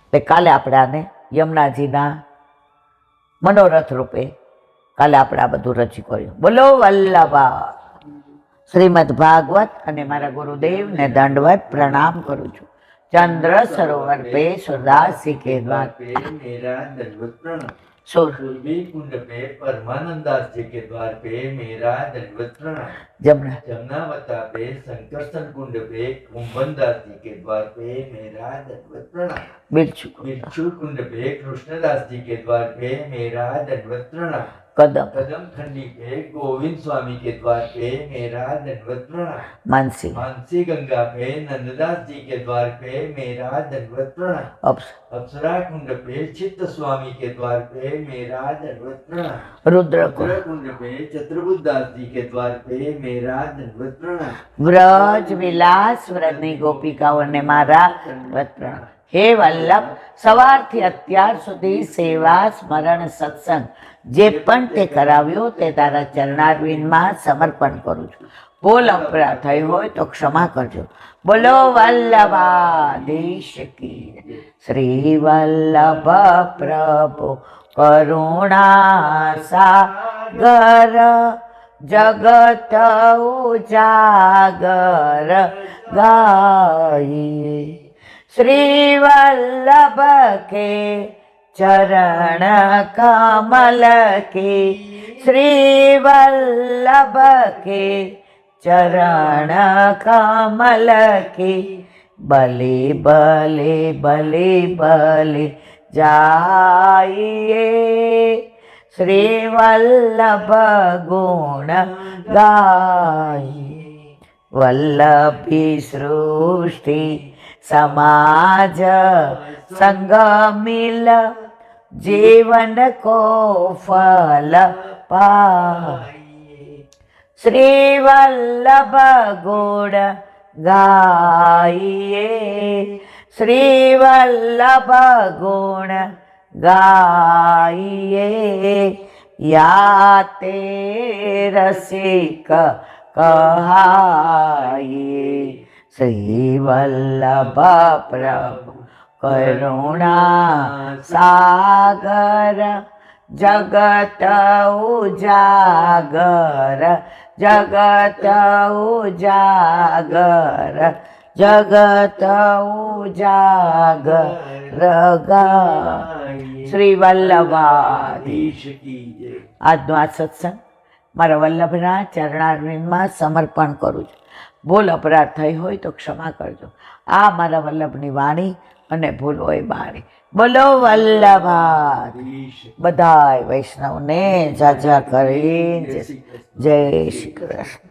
એટલે કાલે આપણે આને યમુનાજીના મનોરથ રૂપે કાલે આપણે આ બધું રજૂ કર્યું. બોલો વલ્લભા. શ્રીમદ ભાગવત અને મારા ગુરુદેવને દંડવત પ્રણામ કરું છું. चंद्र सरोवर पे सुरदास जी के द्वार पे मेरा दंडवत प्रणाम. सुर सुरभि कुंड पे परमानंदास जी के द्वार पे मेरा दंडवत प्रणाम. जमुना जमुनावता पे संकर्षण कुंड पे कुंभनदास जी के द्वार पे मेरा दंडवत प्रणाम. बिच्छू बिच्छू कुंड पे कृष्णदास जी के द्वार पे मेरा दंडवत प्रणाम. कदम कदम खंडी पे गोविंद स्वामी के द्वार पे मेरा दंडवत प्रणाम. मानसी मानसी गंगा पे नंददास जी के द्वार पे मेरा दंडवत प्रणाम. अप्सरा कुंड पे चित्त स्वामी के द्वार पे मेरा दंडवत प्रणाम. रुद्र कुंड पे चतुर्बुद्धदास जी के द्वार पे मेरा दंडवत प्रणाम. व्रज विलास व्रतनी गोपिकाओने मारा दंडवत प्रणाम. हे वल्लभ, સવારથી અત્યાર સુધી સેવા સ્મરણ સત્સંગ જે પણ તે કરાવ્યો તે તારા ચરણારવિંદમાં સમર્પણ કરું છું. ભૂલ અપરાધ થઈ હોય તો ક્ષમા કરજો. બોલો વલ્લભાધીશ કી. શ્રી વલ્લભ પ્રભુ કરુણા સાગર જગત ઉજાગર ગાયે. श्री वल्लभ के चरण कमल के, श्री वल्लभ के चरण कमल के बले बले बले बले जाइए. श्री वल्लभ गुण गाइए. वल्लभी सृष्टि समाज संग मिल जीवन को फल पाइए. श्री वल्लभ गुण गाइए. श्री वल्लभ गुण गाइए. या ते रसिक कहाइए. श्री वल्लभ प्रभु करुणा सागर જગત ઉજાગર, જગત ઉજાગર, જગત ઉજાગર ગાય શ્રી વલ્લભાધીશ કી જય. આજનો આ સત્સંગ મારા વલ્લભના ચરણારવિંદમાં સમર્પણ કરું છું. ભૂલ અપરાધ થઈ હોય તો ક્ષમા કરજો. આ મારા વલ્લભની વાણી અને ભૂલ હોય બાણી. બોલો વલ્લભાધીશ. બધાય વૈષ્ણવને જાજા કરી જય શ્રી કૃષ્ણ. જય શ્રી કૃષ્ણ.